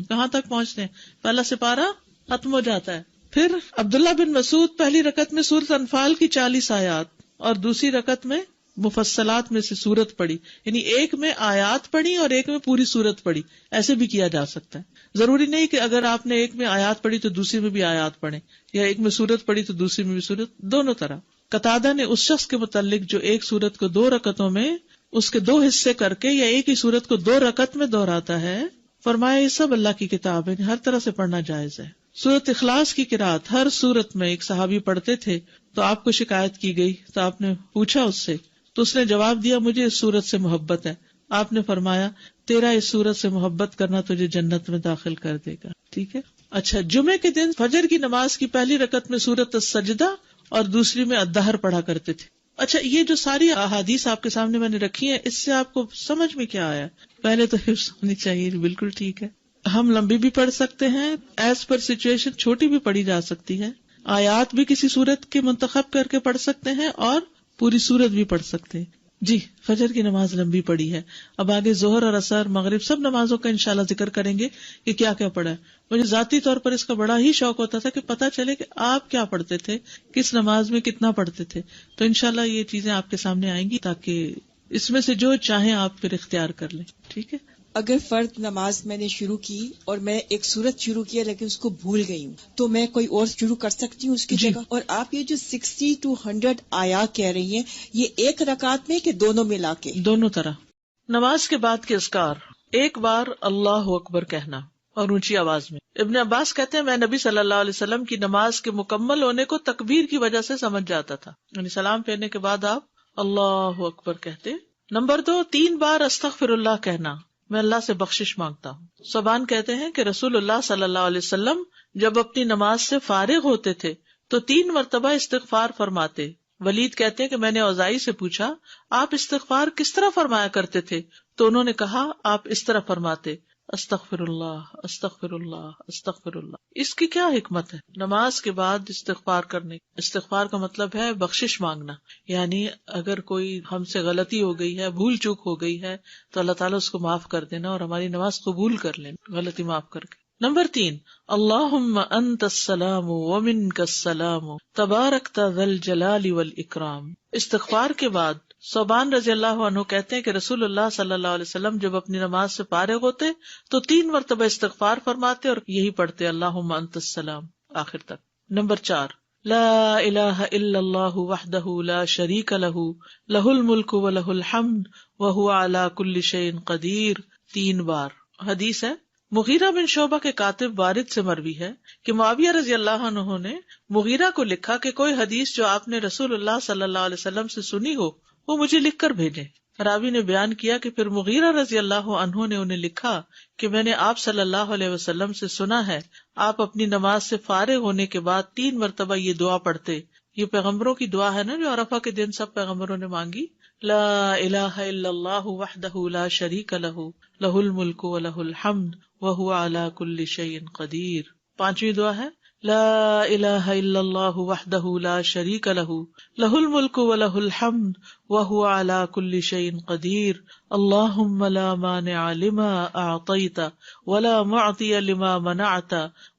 کہاں تک پہنچتے ہیں؟ پہلا سپارہ ختم ہو جاتا ہے۔ پھر عبداللہ بن مسعود پہلی رکعت میں سورۃ انفال کی 40 آیات اور دوسری رکعت میں مفصلات میں سے سورت پڑھی، یعنی ایک میں آیات پڑھی اور ایک میں پوری سورت پڑھی، ایسے بھی کیا جا سکتا ہے۔ ضروری نہیں کہ اگر آپ نے ایک میں آیات پڑھی تو دوسری میں بھی آیات پڑھیں، یا ایک میں سورت پڑھی تو دوسری میں بھی سورت، دونوں طرح۔ قتادہ نے اس شخص کے متعلق جو ایک سورت کو 2 رکعتوں میں اس کے 2 حصے کر کے یا ایک ہی سورت کو 2 رکعت میں دہراتا ہے، فرمایا یہ سب اللہ کی کتاب ہے، ہر طرح سے پڑھنا جائز ہے۔ سورت اخلاص کی قرات ہر سورت میں ایک صحابی پڑھتے تھے، تو آپ کو شکایت کی گئی تو آپ نے پوچھا اس سے، تو اس نے جواب دیا مجھے اس سورت سے محبت ہے۔ آپ نے فرمایا تیرا اس سورت سے محبت کرنا تجھے جنت میں داخل کر دے گا، ٹھیک ہے۔ اچھا، جمعے کے دن فجر کی نماز کی پہلی رکعت میں سورت السجدہ اور دوسری میں الدہر پڑھا کرتے تھے۔ اچھا، یہ جو ساری احادیث آپ کے سامنے میں نے رکھی ہیں، اس سے آپ کو سمجھ میں کیا آیا؟ پہلے تو حفظ ہونی چاہیے، بالکل ٹھیک ہے، ہم لمبی بھی پڑھ سکتے ہیں، ایز پر سچویشن چھوٹی بھی پڑھی جا سکتی ہے، آیات بھی کسی سورت کے منتخب کر کے پڑھ سکتے ہیں اور پوری سورت بھی پڑھ سکتے ہیں۔ جی، فجر کی نماز لمبی پڑھی ہے، اب آگے ظہر اور عصر مغرب سب نمازوں کا انشاءاللہ ذکر کریں گے کہ کیا کیا پڑھا ہے۔ مجھے ذاتی طور پر اس کا بڑا ہی شوق ہوتا تھا کہ پتہ چلے کہ آپ کیا پڑھتے تھے، کس نماز میں کتنا پڑھتے تھے، تو انشاءاللہ یہ چیزیں آپ کے سامنے آئیں گی تاکہ اس میں سے جو چاہیں آپ پھر اختیار کر لیں، ٹھیک ہے۔ اگر فرض نماز میں نے شروع کی اور میں ایک سورت شروع کیا لیکن اس کو بھول گئی ہوں تو میں کوئی اور شروع کر سکتی ہوں اس کی جگہ؟ اور آپ یہ جو 60 to 100 آیات کہہ رہی ہیں، یہ ایک رکعت میں کہ دونوں ملا کے؟ دونوں طرح۔ نماز کے بعد کے اذکار، ایک بار اللہ اکبر کہنا اور اونچی آواز میں۔ ابن عباس کہتے ہیں میں نبی صلی اللہ علیہ وسلم کی نماز کے مکمل ہونے کو تکبیر کی وجہ سے سمجھ جاتا تھا، یعنی سلام پھیرنے کے بعد آپ اللہ اکبر کہتے۔ نمبر 2، 3 بار استغفر اللہ کہنا، میں اللہ سے بخشش مانگتا ہوں۔ صبان کہتے ہیں کہ رسول اللہ صلی اللہ علیہ وسلم جب اپنی نماز سے فارغ ہوتے تھے تو 3 مرتبہ استغفار فرماتے۔ ولید کہتے ہیں کہ میں نے اوزائی سے پوچھا آپ استغفار کس طرح فرمایا کرتے تھے، تو انہوں نے کہا آپ اس طرح فرماتے استغفر اللہ استغفر اللہ استغفر اللہ۔ اس کی کیا حکمت ہے؟ نماز کے بعد استغفار کرنے، استغفار کا مطلب ہے بخشش مانگنا، یعنی اگر کوئی ہم سے غلطی ہو گئی ہے، بھول چوک ہو گئی ہے تو اللہ تعالیٰ اس کو معاف کر دینا اور ہماری نماز قبول کر لینا، غلطی معاف کر کے۔ نمبر 3، اللہم انت السلام ومنک السلام تبارکت ذی الجلال والاکرام۔ استغفار کے بعد صوبان رضی اللہ عنہ کہتے ہیں کہ رسول اللہ صلی اللہ علیہ وسلم جب اپنی نماز سے فارغ ہوتے تو 3 مرتبہ استغفار فرماتے اور یہی پڑھتے اللہم انت السلام آخر تک۔ نمبر 4، لا الہ الا اللہ وحدہ لا شریک لہ لہ الملک ولہ الحمد وہو علی کل شیء قدیر، 3 بار۔ حدیث ہے مغیرہ بن شعبہ کے کاتب وارد سے مروی ہے کہ معاویہ رضی اللہ عنہ نے مغیرہ کو لکھا کہ کوئی حدیث جو آپ نے رسول اللہ صلی اللہ علیہ وسلم سے سنی ہو وہ مجھے لکھ کر بھیجیں. راوی نے بیان کیا کہ پھر مغیرہ رضی اللہ عنہ نے انہیں لکھا کہ میں نے آپ صلی اللہ علیہ وسلم سے سنا ہے آپ اپنی نماز سے فارغ ہونے کے بعد 3 مرتبہ یہ دعا پڑھتے. یہ پیغمبروں کی دعا ہے نا جو عرفہ کے دن سب پیغمبروں نے مانگی. لا الہ الا اللہ وحدہ لا شریک لہ لہ الملک ولہ الحمد وہو علی کل شیء قدیر. 5ویں دعا ہے لا الہ الا اللہ وحدہ لا شریک لہ لہ الملک ولہ الحمد وہو علی کل شیء قدیر. اللہم لا مانع لما اعطیت ولا معطی لما منعت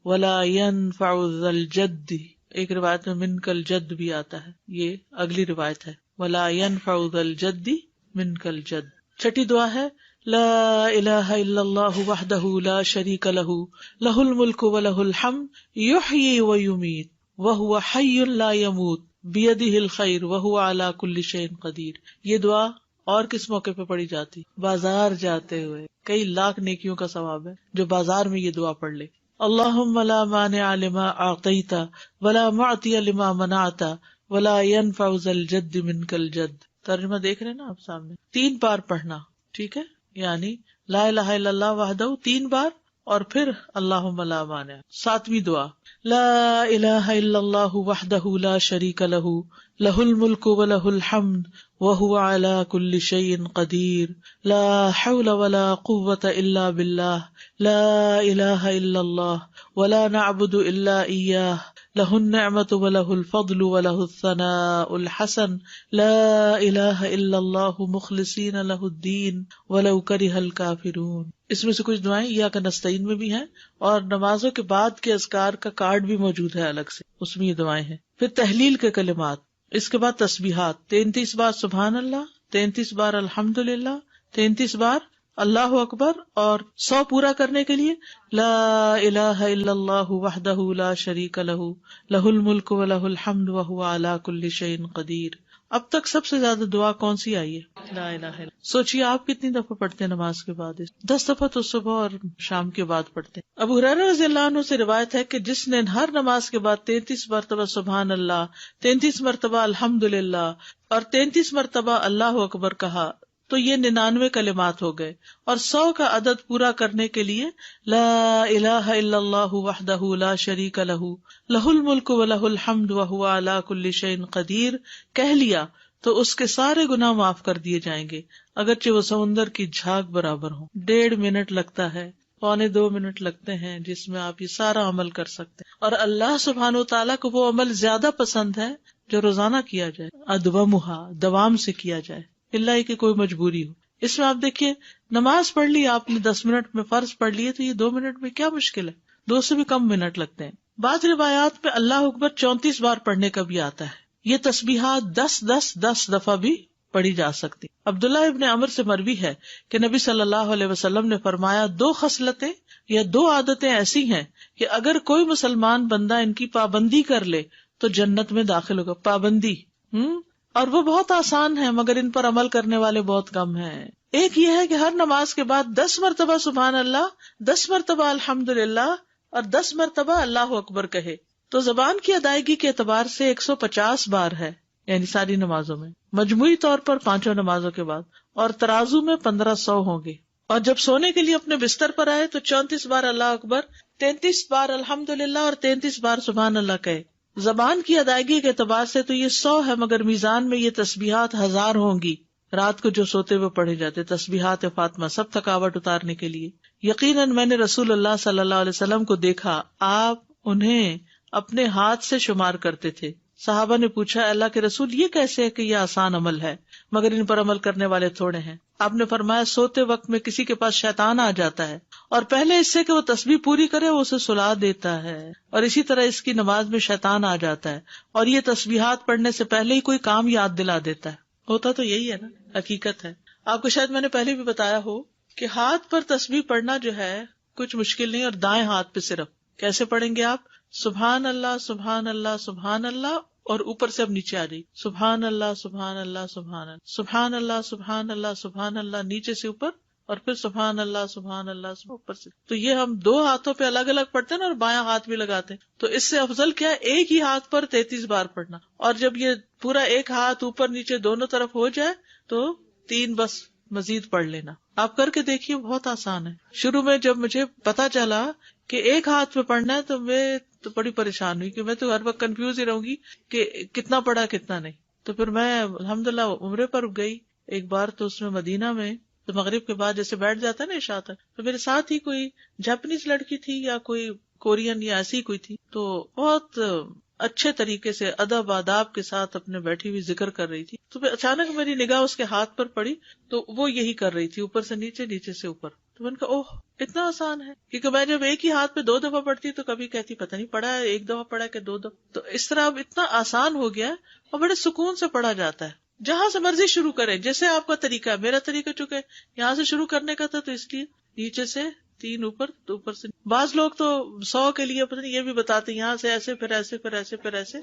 ولا ينفع ذا الجد. ایک روایت میں منک الجد بھی آتا ہے، یہ اگلی روایت ہے ولا ينفع ذا الجد منک الجد. 6ٹھی دعا ہے لا الہ الا اللہ وحدہ لا شریک لہ لہ الملک ولہ الحمد یحیی ویمیت وہو حی لا یموت بیدہ الخیر وہو علی کل شیء قدیر. یہ دعا اور کس موقع پہ پڑھی جاتی؟ بازار جاتے ہوئے. کئی لاکھ نیکیوں کا ثواب ہے جو بازار میں یہ دعا پڑھ لے. اللہم لا مانع لما اعطیت ولا معطی لما منعت ولا ينفع ذا الجد منک الجد. ترجمہ دیکھ رہے ہیں نا آپ سامنے. 3 بار پڑھنا، ٹھیک ہے، یعنی لا الہ الا اللہ وحدہ 3 بار اور پھر اللہم لا مانع. 7ویں دعا لا الہ الا اللہ وحدہ لا شریک لہ لہ الملک ولہ الحمد وہو علی کل شیء قدیر. لا حول ولا قوة الا باللہ لا الہ الا اللہ ولا نعبد الا ایاہ لہ النعمت ولہ الفضل ولہ الثناء الحسن لا الہ الا اللہ مخلصین لہ الدین ولو کرہ الکافرون. اس میں سے کچھ دعائیں ایاک نستعین میں بھی ہیں اور نمازوں کے بعد کے اذکار کا کارڈ بھی موجود ہے الگ سے، اس میں یہ دعائیں ہیں. پھر تحلیل کے کلمات، اس کے بعد تسبیحات 33 بار سبحان اللہ، 33 بار الحمدللہ، 33 بار اللہ اکبر، اور 100 پورا کرنے کے لیے لا الہ الا اللہ وحدہ لا شریک لہ لہ الملک ولہ الحمد وہو علی کل شیء قدیر. اب تک سب سے زیادہ دعا کون سی آئی ہے؟ لا الہ الا. سوچئے آپ کتنی دفعہ پڑھتے ہیں نماز کے بعد؟ 10 دفعہ تو صبح اور شام کے بعد پڑھتے ہیں. ابو ہریرہ رضی اللہ عنہ سے روایت ہے کہ جس نے ہر نماز کے بعد 33 مرتبہ سبحان اللہ، 33 مرتبہ الحمدللہ اور 33 مرتبہ اللہ اکبر کہا تو یہ 99 کلمات ہو گئے. اور 100 کا عدد پورا کرنے کے لیے لا الہ الا اللہ وحدہ لا شریک لہ لہ الملک ولہ الحمد وہو علی کل شیء قدیر کہہ لیا تو اس کے سارے گناہ معاف کر دیے جائیں گے، اگرچہ وہ سمندر کی جھاگ برابر ہوں. 1.5 منٹ لگتا ہے، 1.25 منٹ لگتے ہیں جس میں آپ یہ سارا عمل کر سکتے ہیں. اور اللہ سبحانہ وتعالیٰ کو وہ عمل زیادہ پسند ہے جو روزانہ کیا جائے، ادومھا، دوام سے کیا جائے، اللہ کہ کوئی مجبوری ہو. اس میں آپ دیکھیے نماز پڑھ لی آپ نے 10 منٹ میں، فرض پڑھ لیے تو یہ 2 منٹ میں کیا مشکل ہے، 2 سے بھی کم منٹ لگتے ہیں. بعض روایات میں اللہ اکبر 34 بار پڑھنے کا بھی آتا ہے. یہ تسبیحات 10 دفعہ بھی پڑھی جا سکتی. عبداللہ ابن عمر سے مروی ہے کہ نبی صلی اللہ علیہ وسلم نے فرمایا 2 خصلتیں یا 2 عادتیں ایسی ہیں کہ اگر کوئی مسلمان بندہ ان کی پابندی کر لے تو جنت میں داخل ہوگا. پابندی اور وہ بہت آسان ہے مگر ان پر عمل کرنے والے بہت کم ہیں. ایک یہ ہے کہ ہر نماز کے بعد 10 مرتبہ سبحان اللہ، 10 مرتبہ الحمدللہ اور 10 مرتبہ اللہ اکبر کہے تو زبان کی ادائیگی کے اعتبار سے 150 بار ہے، یعنی ساری نمازوں میں، مجموعی طور پر 5 نمازوں کے بعد، اور ترازو میں 1500 ہوں گے. اور جب سونے کے لیے اپنے بستر پر آئے تو 34 بار اللہ اکبر، 33 بار الحمدللہ اور 33 بار سبحان اللہ کہے. زبان کی ادائیگی کے اعتبار سے تو یہ 100 ہے مگر میزان میں یہ تسبیحات 1000 ہوں گی. رات کو جو سوتے ہوئے پڑھے جاتے تسبیحات فاطمہ، سب تھکاوٹ اتارنے کے لیے. یقیناً میں نے رسول اللہ صلی اللہ علیہ وسلم کو دیکھا، آپ انہیں اپنے ہاتھ سے شمار کرتے تھے. صحابہ نے پوچھا اللہ کے رسول یہ کیسے ہے کہ یہ آسان عمل ہے مگر ان پر عمل کرنے والے تھوڑے ہیں؟ آپ نے فرمایا سوتے وقت میں کسی کے پاس شیطان آ جاتا ہے اور پہلے اس سے کہ وہ تسبیح پوری کرے وہ اسے سلا دیتا ہے، اور اسی طرح اس کی نماز میں شیطان آ جاتا ہے اور یہ تسبیحات پڑھنے سے پہلے ہی کوئی کام یاد دلا دیتا ہے. ہوتا تو یہی ہے نا، حقیقت ہے. آپ کو شاید میں نے پہلے بھی بتایا ہو کہ ہاتھ پر تسبیح پڑھنا جو ہے کچھ مشکل نہیں، اور دائیں ہاتھ پہ صرف کیسے پڑھیں گے آپ؟ سبحان اللہ سبحان اللہ سبحان اللہ، اور اوپر سے اب نیچے آ جائیے سبحان اللہ سبحان اللہ سبحان اللہ سبحان اللہ سبحان اللہ سبحان اللہ، نیچے سے اوپر اور پھر سبحان اللہ سبحان اللہ اوپر سے. تو یہ ہم 2 ہاتھوں پہ الگ الگ پڑھتے ہیں نا، اور بایاں ہاتھ بھی لگاتے ہیں. تو اس سے افضل کیا ہے، ایک ہی ہاتھ پر 33 بار پڑھنا. اور جب یہ پورا ایک ہاتھ اوپر نیچے دونوں طرف ہو جائے تو 3 بس مزید پڑھ لینا. آپ کر کے دیکھیے، بہت آسان ہے. شروع میں جب مجھے پتا چلا کہ ایک ہاتھ پہ پڑھنا ہے تو میں تو بڑی پریشان ہوئی کہ میں تو ہر وقت کنفیوز ہی رہوں گی کہ کتنا پڑھا کتنا نہیں. تو پھر میں الحمدللہ عمرے پر گئی ایک بار، تو اس میں مدینہ میں تو مغرب کے بعد جیسے بیٹھ جاتا ہے نا عشاء تک، تو میرے ساتھ ہی کوئی جاپنیز لڑکی تھی یا کوئی کورین یا ایسی کوئی تھی، تو بہت اچھے طریقے سے ادب آداب کے ساتھ اپنے بیٹھی ہوئی ذکر کر رہی تھی. تو اچانک میری نگاہ اس کے ہاتھ پر پڑی تو وہ یہی کر رہی تھی، اوپر سے نیچے نیچے سے اوپر. تو میں نے کہا اوہ اتنا آسان ہے، کیونکہ میں جب ایک ہی ہاتھ پہ 2 دفعہ پڑھتی تو کبھی کہتی پتہ نہیں پڑھا ہے 1 دفعہ پڑھا کہ 2 دفعہ. تو اس طرح اب اتنا آسان ہو گیا اور بڑے سکون سے پڑھا جاتا ہے. جہاں سے مرضی شروع کریں، جیسے آپ کا طریقہ ہے. میرا طریقہ چونکہ یہاں سے شروع کرنے کا تھا تو اس لیے نیچے سے 3 اوپر تو اوپر سے. بعض لوگ تو 100 کے لیے پتہ نہیں یہ بھی بتاتے یہاں سے ایسے پھر ایسے پھر ایسے پھر ایسے،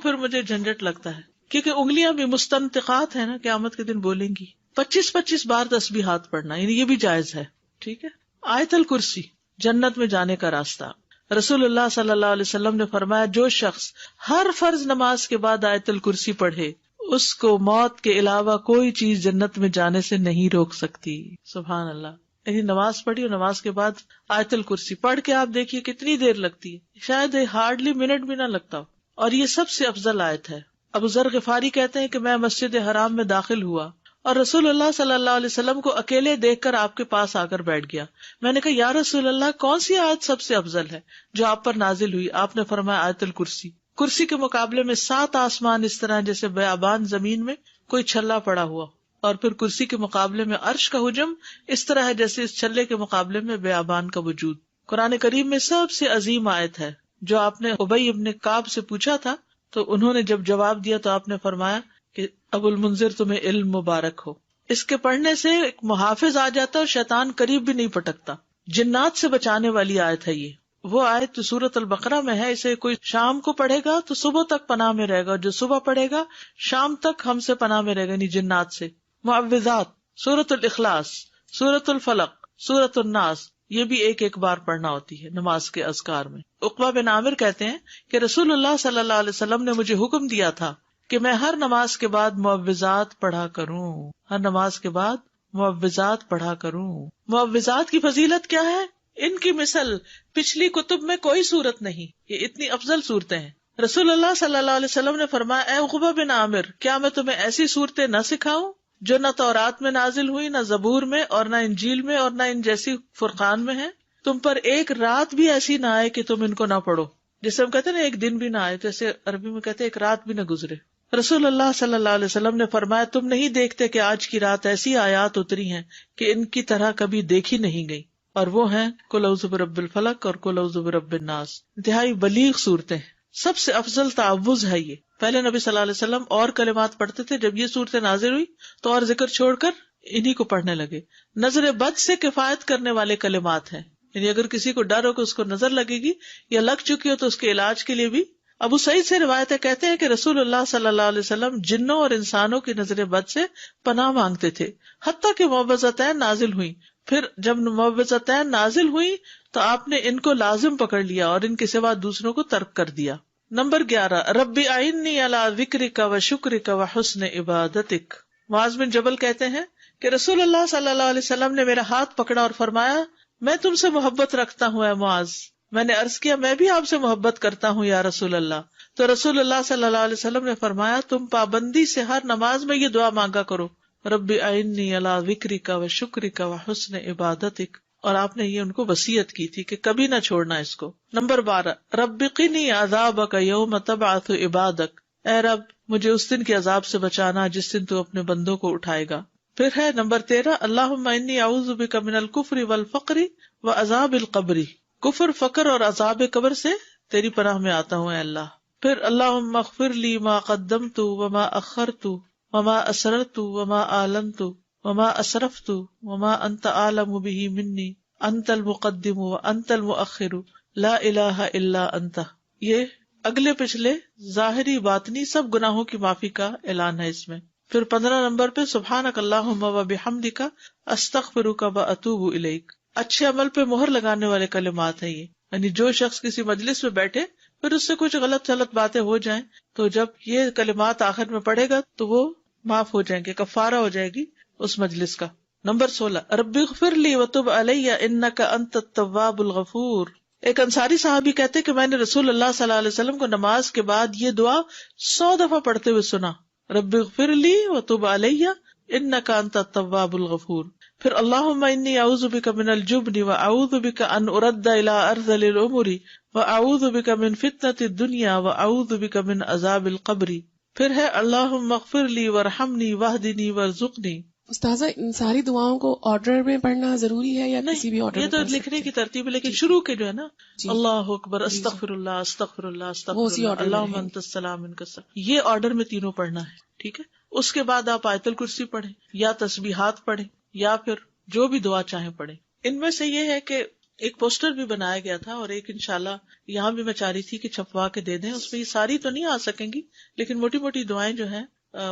پھر مجھے جھنجٹ لگتا ہے، کیونکہ انگلیاں بھی مستنطقات ہیں نا، قیامت کے دن بولیں گی. 25 بار تسبیحات پڑھنا، یعنی یہ بھی جائز ہے. ٹھیک ہے. آیت الکرسی جنت میں جانے کا راستہ. رسول اللہ صلی اللہ علیہ وسلم نے فرمایا جو شخص ہر فرض نماز کے بعد آیت الکرسی پڑھے اس کو موت کے علاوہ کوئی چیز جنت میں جانے سے نہیں روک سکتی. سبحان اللہ. یعنی نماز پڑھی اور نماز کے بعد آیت الکرسی پڑھ کے آپ دیکھیے کتنی دیر لگتی ہے، شاید ہارڈلی منٹ بھی نہ لگتا ہو. اور یہ سب سے افضل آیت ہے. ابو ذر غفاری کہتے ہیں کہ میں مسجد حرام میں داخل ہوا اور رسول اللہ صلی اللہ علیہ وسلم کو اکیلے دیکھ کر آپ کے پاس آ کر بیٹھ گیا. میں نے کہا یا رسول اللہ کون سی آیت سب سے افضل ہے جو آپ پر نازل ہوئی؟ آپ نے فرمایا آیت الکرسی. کرسی کے مقابلے میں 7 آسمان اس طرح جیسے بیابان زمین میں کوئی چھلا پڑا ہوا، اور پھر کرسی کے مقابلے میں عرش کا حجم اس طرح ہے جیسے اس چھلے کے مقابلے میں بیابان کا وجود. قرآن کریم میں سب سے عظیم آیت ہے. جو آپ نے ابی ابن کعب سے پوچھا تھا تو انہوں نے جب جواب دیا تو آپ نے فرمایا کہ ابو المنذر تمہیں علم مبارک ہو. اس کے پڑھنے سے ایک محافظ آ جاتا ہے اور شیطان قریب بھی نہیں پٹکتا. جنات سے بچانے والی آیت ہے یہ. وہ آیت جو سورۃ البقرہ میں ہے، اسے کوئی شام کو پڑھے گا تو صبح تک پناہ میں رہے گا، جو صبح پڑھے گا شام تک ہم سے پناہ میں رہے گا، یعنی جنات سے. معوذات، سورۃ الاخلاص، سورۃ الفلق، سورۃ الناس، یہ بھی ایک بار پڑھنا ہوتی ہے نماز کے اذکار میں. عقبہ بن عامر کہتے ہیں کہ رسول اللہ صلی اللہ علیہ وسلم نے مجھے حکم دیا تھا کہ میں ہر نماز کے بعد معوذات پڑھا کروں. ہر نماز کے بعد معوذات پڑھا کروں. معوذات کی فضیلت کیا ہے؟ ان کی مثل پچھلی کتب میں کوئی صورت نہیں. یہ اتنی افضل صورتیں ہیں. رسول اللہ صلی اللہ علیہ وسلم نے فرمایا اے عقبہ بن عامر، کیا میں تمہیں ایسی صورتیں نہ سکھاؤں جو نہ تورات میں نازل ہوئی، نہ زبور میں، اور نہ انجیل میں، اور نہ ان جیسی فرقان میں ہے؟ تم پر ایک رات بھی ایسی نہ آئے کہ تم ان کو نہ پڑھو. جیسے ہم کہتے ہیں نا ایک دن بھی نہ آئے، جیسے عربی میں کہتے ہیں ایک رات بھی نہ گزرے. رسول اللہ صلی اللہ علیہ وسلم نے فرمایا تم نہیں دیکھتے کہ آج کی رات ایسی آیات اتری ہیں کہ ان کی طرح کبھی دیکھی نہیں گئی، اور وہ ہیں قل اعوذ برب الفلق اور قل اعوذ برب الناس. انتہائی بلیغ صورتیں ہیں. سب سے افضل تعوذ ہے یہ. پہلے نبی صلی اللہ علیہ وسلم اور کلمات پڑھتے تھے، جب یہ صورتیں نازل ہوئی تو اور ذکر چھوڑ کر انہی کو پڑھنے لگے. نظر بد سے کفایت کرنے والے کلمات ہیں، یعنی اگر کسی کو ڈر ہو کہ اس کو نظر لگے گی یا لگ چکی ہو تو اس کے علاج کے لیے بھی. ابو سعید سے روایتیں کہتے ہیں کہ رسول اللہ صلی اللہ علیہ وسلم جنوں اور انسانوں کی نظر بد سے پناہ مانگتے تھے، حتیٰ کہ معوذتین نازل ہوئی. پھر جب معوذتین نازل ہوئی تو آپ نے ان کو لازم پکڑ لیا اور ان کے سوا دوسروں کو ترک کر دیا. نمبر 11 رب اعنی علی ذکرک و شکرک و حسن عبادتک. معاذ بن جبل کہتے ہیں کہ رسول اللہ صلی اللہ علیہ وسلم نے میرا ہاتھ پکڑا اور فرمایا میں تم سے محبت رکھتا ہوں اے معاذ. میں نے عرض کیا میں بھی آپ سے محبت کرتا ہوں یا رسول اللہ. تو رسول اللہ صلی اللہ علیہ وسلم نے فرمایا تم پابندی سے ہر نماز میں یہ دعا مانگا کرو رب اعنی علی ذکرک و شکرک و حسن عبادتک. اور آپ نے یہ ان کو وصیت کی تھی کہ کبھی نہ چھوڑنا اس کو. نمبر 12 رب قنی عذابک یوم تبعث عبادک. اے رب مجھے اس دن کے عذاب سے بچانا جس دن تو اپنے بندوں کو اٹھائے گا. پھر ہے نمبر 13 اللہم انی اعوذ بک من الکفر والفقر وعذاب القبر. کفر، فقر اور عذاب قبر سے تیری پناہ میں آتا ہوں اے اللہ. پھر اللہم اغفر لی ما قدمت وما اخرت وما اسررت وما اعلنت وما اسرفت وما انت اعلم به منی انت المقدم وانت المؤخر لا الہ الا انت. یہ اگلے پچھلے ظاہری باطنی سب گناہوں کی معافی کا اعلان ہے اس میں. پھر 15 نمبر پہ سبحانک اللہم و بحمدک استغفرک و اتوب الیک. اچھے عمل پہ مہر لگانے والے کلمات ہیں یہ. یعنی جو شخص کسی مجلس میں بیٹھے پھر اس سے کچھ غلط باتیں ہو جائیں تو جب یہ کلمات آخر میں پڑھے گا تو وہ معاف ہو جائیں گے، کفارہ ہو جائے گی اس مجلس کا. نمبر 16 رب اغفر لی وتب علی انک انت التواب الغفور. ایک انصاری صحابی کہتے کہ میں نے رسول اللہ صلی اللہ علیہ وسلم کو نماز کے بعد یہ دعا 100 دفعہ پڑھتے ہوئے سنا، رب اغفر لی وتب علی انک انت التواب الغفور. پھر اللہم انی اعوذ بک من الجبن واعوذ بک ان ارد الی ارذل الامور واعوذ بک من فتنۃ الدنیا واعوذ بک من عذاب القبر. پھر ہے اللہم اغفر لی وارحمنی واہدنی وارزقنی. استاذہ ان ساری دعاؤں کو آرڈر میں پڑھنا ضروری ہے یا کسی بھی آرڈر؟ یہ تو لکھنے کی ترتیب ہے، لیکن شروع کے جو ہے نا اللہ اکبر استغفر اللہ استغفر اللہ استغفر اللہ اللہم انت السلام منک السلام، یہ آرڈر میں تینوں پڑھنا ہے. ٹھیک ہے. اس کے بعد آپ آیت الکرسی پڑھیں یا تسبیحات پڑھیں یا پھر جو بھی دعا چاہیں پڑھیں. ان میں سے یہ ہے کہ ایک پوسٹر بھی بنایا گیا تھا اور ایک انشاءاللہ یہاں بھی میں چاہ رہی تھی کہ چھپوا کے دے دیں. اس میں یہ ساری تو نہیں آ سکیں گی لیکن موٹی موٹی دعائیں جو ہیں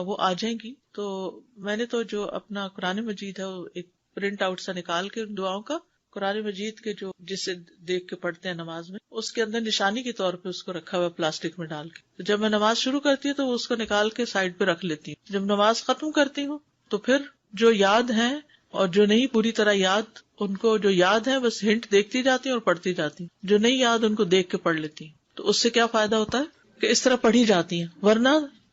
وہ آ جائیں گی. تو میں نے تو جو اپنا قرآن مجید ہے وہ ایک پرنٹ آؤٹ سا نکال کے دعاؤں کا قرآن مجید کے جو جسے دیکھ کے پڑھتے ہیں نماز میں اس کے اندر نشانی کے طور پہ اس کو رکھا ہوا پلاسٹک میں ڈال کے. تو جب میں نماز شروع کرتی ہوں تو اس کو نکال کے سائڈ پہ رکھ لیتی ہوں. جب نماز ختم کرتی ہوں تو پھر جو یاد ہیں اور جو نہیں پوری طرح یاد، ان کو جو یاد ہے بس ہنٹ دیکھتی جاتی ہوں اور پڑھتی جاتی ہوں. جو نہیں یاد ان کو دیکھ کے پڑھ لیتی ہوں. تو اس سے کیا فائدہ ہوتا ہے کہ اس طرح پڑھی جاتی ہیں، ورنہ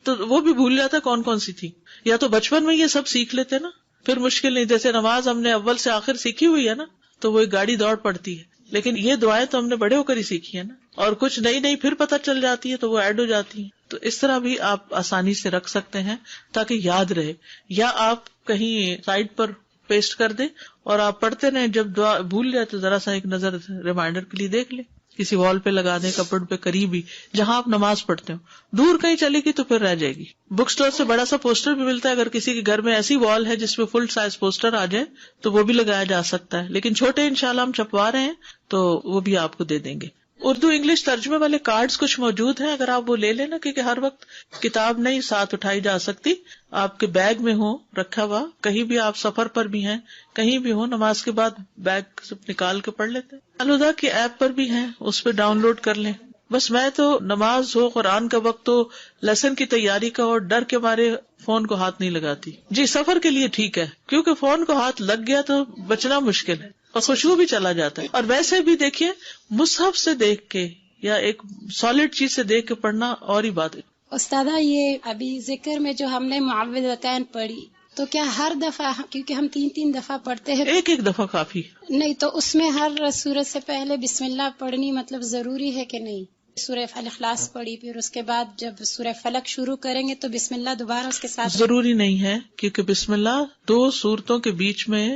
تو وہ بھی بھول جاتا کون کون سی تھی. یا تو بچپن میں یہ سب سیکھ لیتے نا پھر مشکل نہیں. جیسے نماز ہم نے اول سے آخر سیکھی ہوئی ہے نا تو وہ ایک گاڑی دوڑ پڑتی ہے، لیکن یہ دعائیں تو ہم نے بڑے ہو کر ہی سیکھی ہے نا، اور کچھ نئی نئی پھر پتہ چل جاتی ہے تو وہ ایڈ ہو جاتی ہیں. تو اس طرح بھی آپ آسانی سے رکھ سکتے ہیں تاکہ یاد رہے. یا آپ کہیں سائڈ پر پیسٹ کر دیں اور آپ پڑھتے رہیں، جب دعا بھول جائے تو ذرا سا ایک نظر ریمائنڈر کے لیے دیکھ لیں، کسی وال پہ لگا دیں، کپڑ پہ قریب ہی جہاں آپ نماز پڑھتے ہو. دور کہیں چلے گی تو پھر رہ جائے گی. بک سٹور سے بڑا سا پوسٹر بھی ملتا ہے، اگر کسی کے گھر میں ایسی وال ہے جس پہ فل سائز پوسٹر آ جائے تو وہ بھی لگایا جا سکتا ہے. لیکن چھوٹے انشاءاللہ ہم چھپوا رہے ہیں تو وہ بھی آپ کو دے دیں گے. اردو انگلش ترجمے والے کارڈز کچھ موجود ہیں، اگر آپ وہ لے لینا، کیونکہ ہر وقت کتاب نہیں ساتھ اٹھائی جا سکتی. آپ کے بیگ میں ہو رکھا ہوا، کہیں بھی آپ سفر پر بھی ہیں کہیں بھی ہو، نماز کے بعد بیگ سے نکال کے پڑھ لیتے ہیں. الہدا کی ایپ پر بھی ہیں، اس پہ ڈاؤن لوڈ کر لیں. بس میں تو نماز ہو قرآن کا وقت ہو لیسن کی تیاری کا اور ڈر کے مارے فون کو ہاتھ نہیں لگاتی. جی سفر کے لیے ٹھیک ہے، کیونکہ فون کو ہاتھ لگ گیا تو بچنا مشکل ہے اور خوشبو بھی چلا جاتا ہے. اور ویسے بھی دیکھیے مصحف سے دیکھ کے یا ایک سالڈ چیز سے دیکھ کے پڑھنا اور ہی بات ہے. استاذہ یہ ابھی ذکر میں جو ہم نے معوذتین پڑھی تو کیا ہر دفعہ، کیونکہ ہم 3 دفعہ پڑھتے ہیں، ایک دفعہ کافی نہیں تو اس میں ہر سورت سے پہلے بسم اللہ پڑھنی مطلب ضروری ہے کہ نہیں؟ سورہ اخلاص پڑھی، پھر اس کے بعد جب سورہ فلق شروع کریں گے تو بسم اللہ دوبارہ اس کے ساتھ؟ ضروری نہیں ہے، کیونکہ بسم اللہ 2 سورتوں کے بیچ میں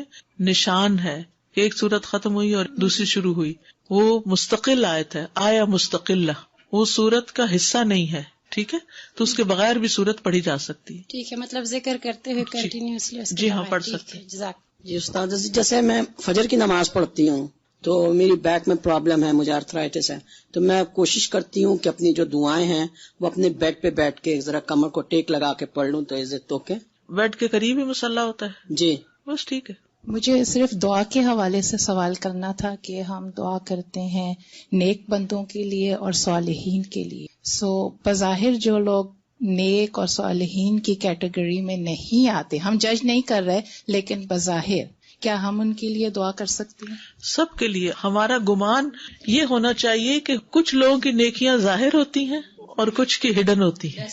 نشان ہے کہ ایک سورت ختم ہوئی اور دوسری شروع ہوئی. وہ مستقل آیت ہے، آیا مستقلہ، وہ سورت کا حصہ نہیں ہے. ٹھیک ہے، تو اس کے بغیر بھی سورت پڑھی جا سکتی ہے. ٹھیک ہے، مطلب ذکر کرتے ہوئے کنٹینیوسلی. جی ہاں پڑھ سکتے ہیں. جی استاد جیسے میں فجر کی نماز پڑھتی ہوں تو میری بیک میں پرابلم ہے، مجھے آرتھرائٹس ہے، تو میں کوشش کرتی ہوں کہ اپنی جو دعائیں ہیں وہ اپنے بیڈ پہ بیٹھ کے ذرا کمر کو ٹیک لگا کے پڑھ لوں. تو عزت تو کے بیڈ کے قریب ہی مصلی ہوتا ہے. جی بس ٹھیک ہے. مجھے صرف دعا کے حوالے سے سوال کرنا تھا کہ ہم دعا کرتے ہیں نیک بندوں کے لیے اور صالحین کے لیے. بظاہر جو لوگ نیک اور صالحین کی کیٹیگری میں نہیں آتے، ہم جج نہیں کر رہے، لیکن بظاہر کیا ہم ان کے لیے دعا کر سکتے ہیں؟ سب کے لیے. ہمارا گمان یہ ہونا چاہیے کہ کچھ لوگوں کی نیکیاں ظاہر ہوتی ہیں اور کچھ کی ہڈن ہوتی ہیں.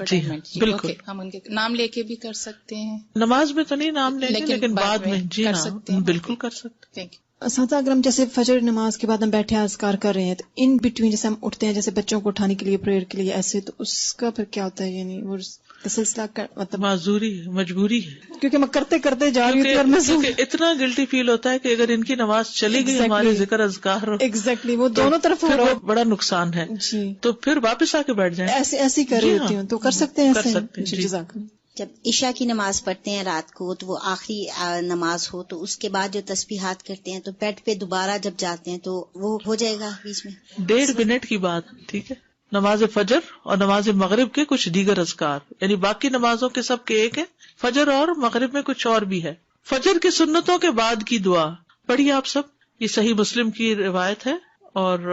جی بالکل. ہم ان کے نام لے کے بھی کر سکتے ہیں. نماز میں تو نہیں نام لیں گے لیکن بعد میں جی ہاں بالکل کر سکتے. اساتذہ اگر ہم جیسے فجر نماز کے بعد ہم بیٹھے اذکار کر رہے ہیں تو ان بٹوین جیسے ہم اٹھتے ہیں جیسے بچوں کو اٹھانے کے لیے پریئر کے لیے ایسے، تو اس کا پھر کیا ہوتا ہے؟ یعنی وہ سلسلہ مطلب معذوری ہے، مجبوری ہے، کیونکہ میں کرتے کرتے جا رہی ہوں، اتنا گلٹی فیل ہوتا ہے کہ اگر ان کی نماز چلی گئی ہمارے ذکر اذکار ایگزیکٹلی وہ دونوں طرف بڑا نقصان ہے. جی تو پھر واپس آ کے بیٹھ جائیں. ایسی کر رہی ہوتی ہوں تو کر سکتے ہیں. جزاک اللہ. جب عشاء کی نماز پڑھتے ہیں رات کو تو وہ آخری نماز ہو تو اس کے بعد جو تسبیحات کرتے ہیں تو بیڈ پہ دوبارہ جب جاتے ہیں تو وہ ہو جائے گا بیچ میں 1.5 منٹ کی بات. ٹھیک ہے، نماز فجر اور نماز مغرب کے کچھ دیگر اذکار، یعنی باقی نمازوں کے سب کے ایک ہے، فجر اور مغرب میں کچھ اور بھی ہے. فجر کی سنتوں کے بعد کی دعا پڑھیے آپ سب. یہ صحیح مسلم کی روایت ہے اور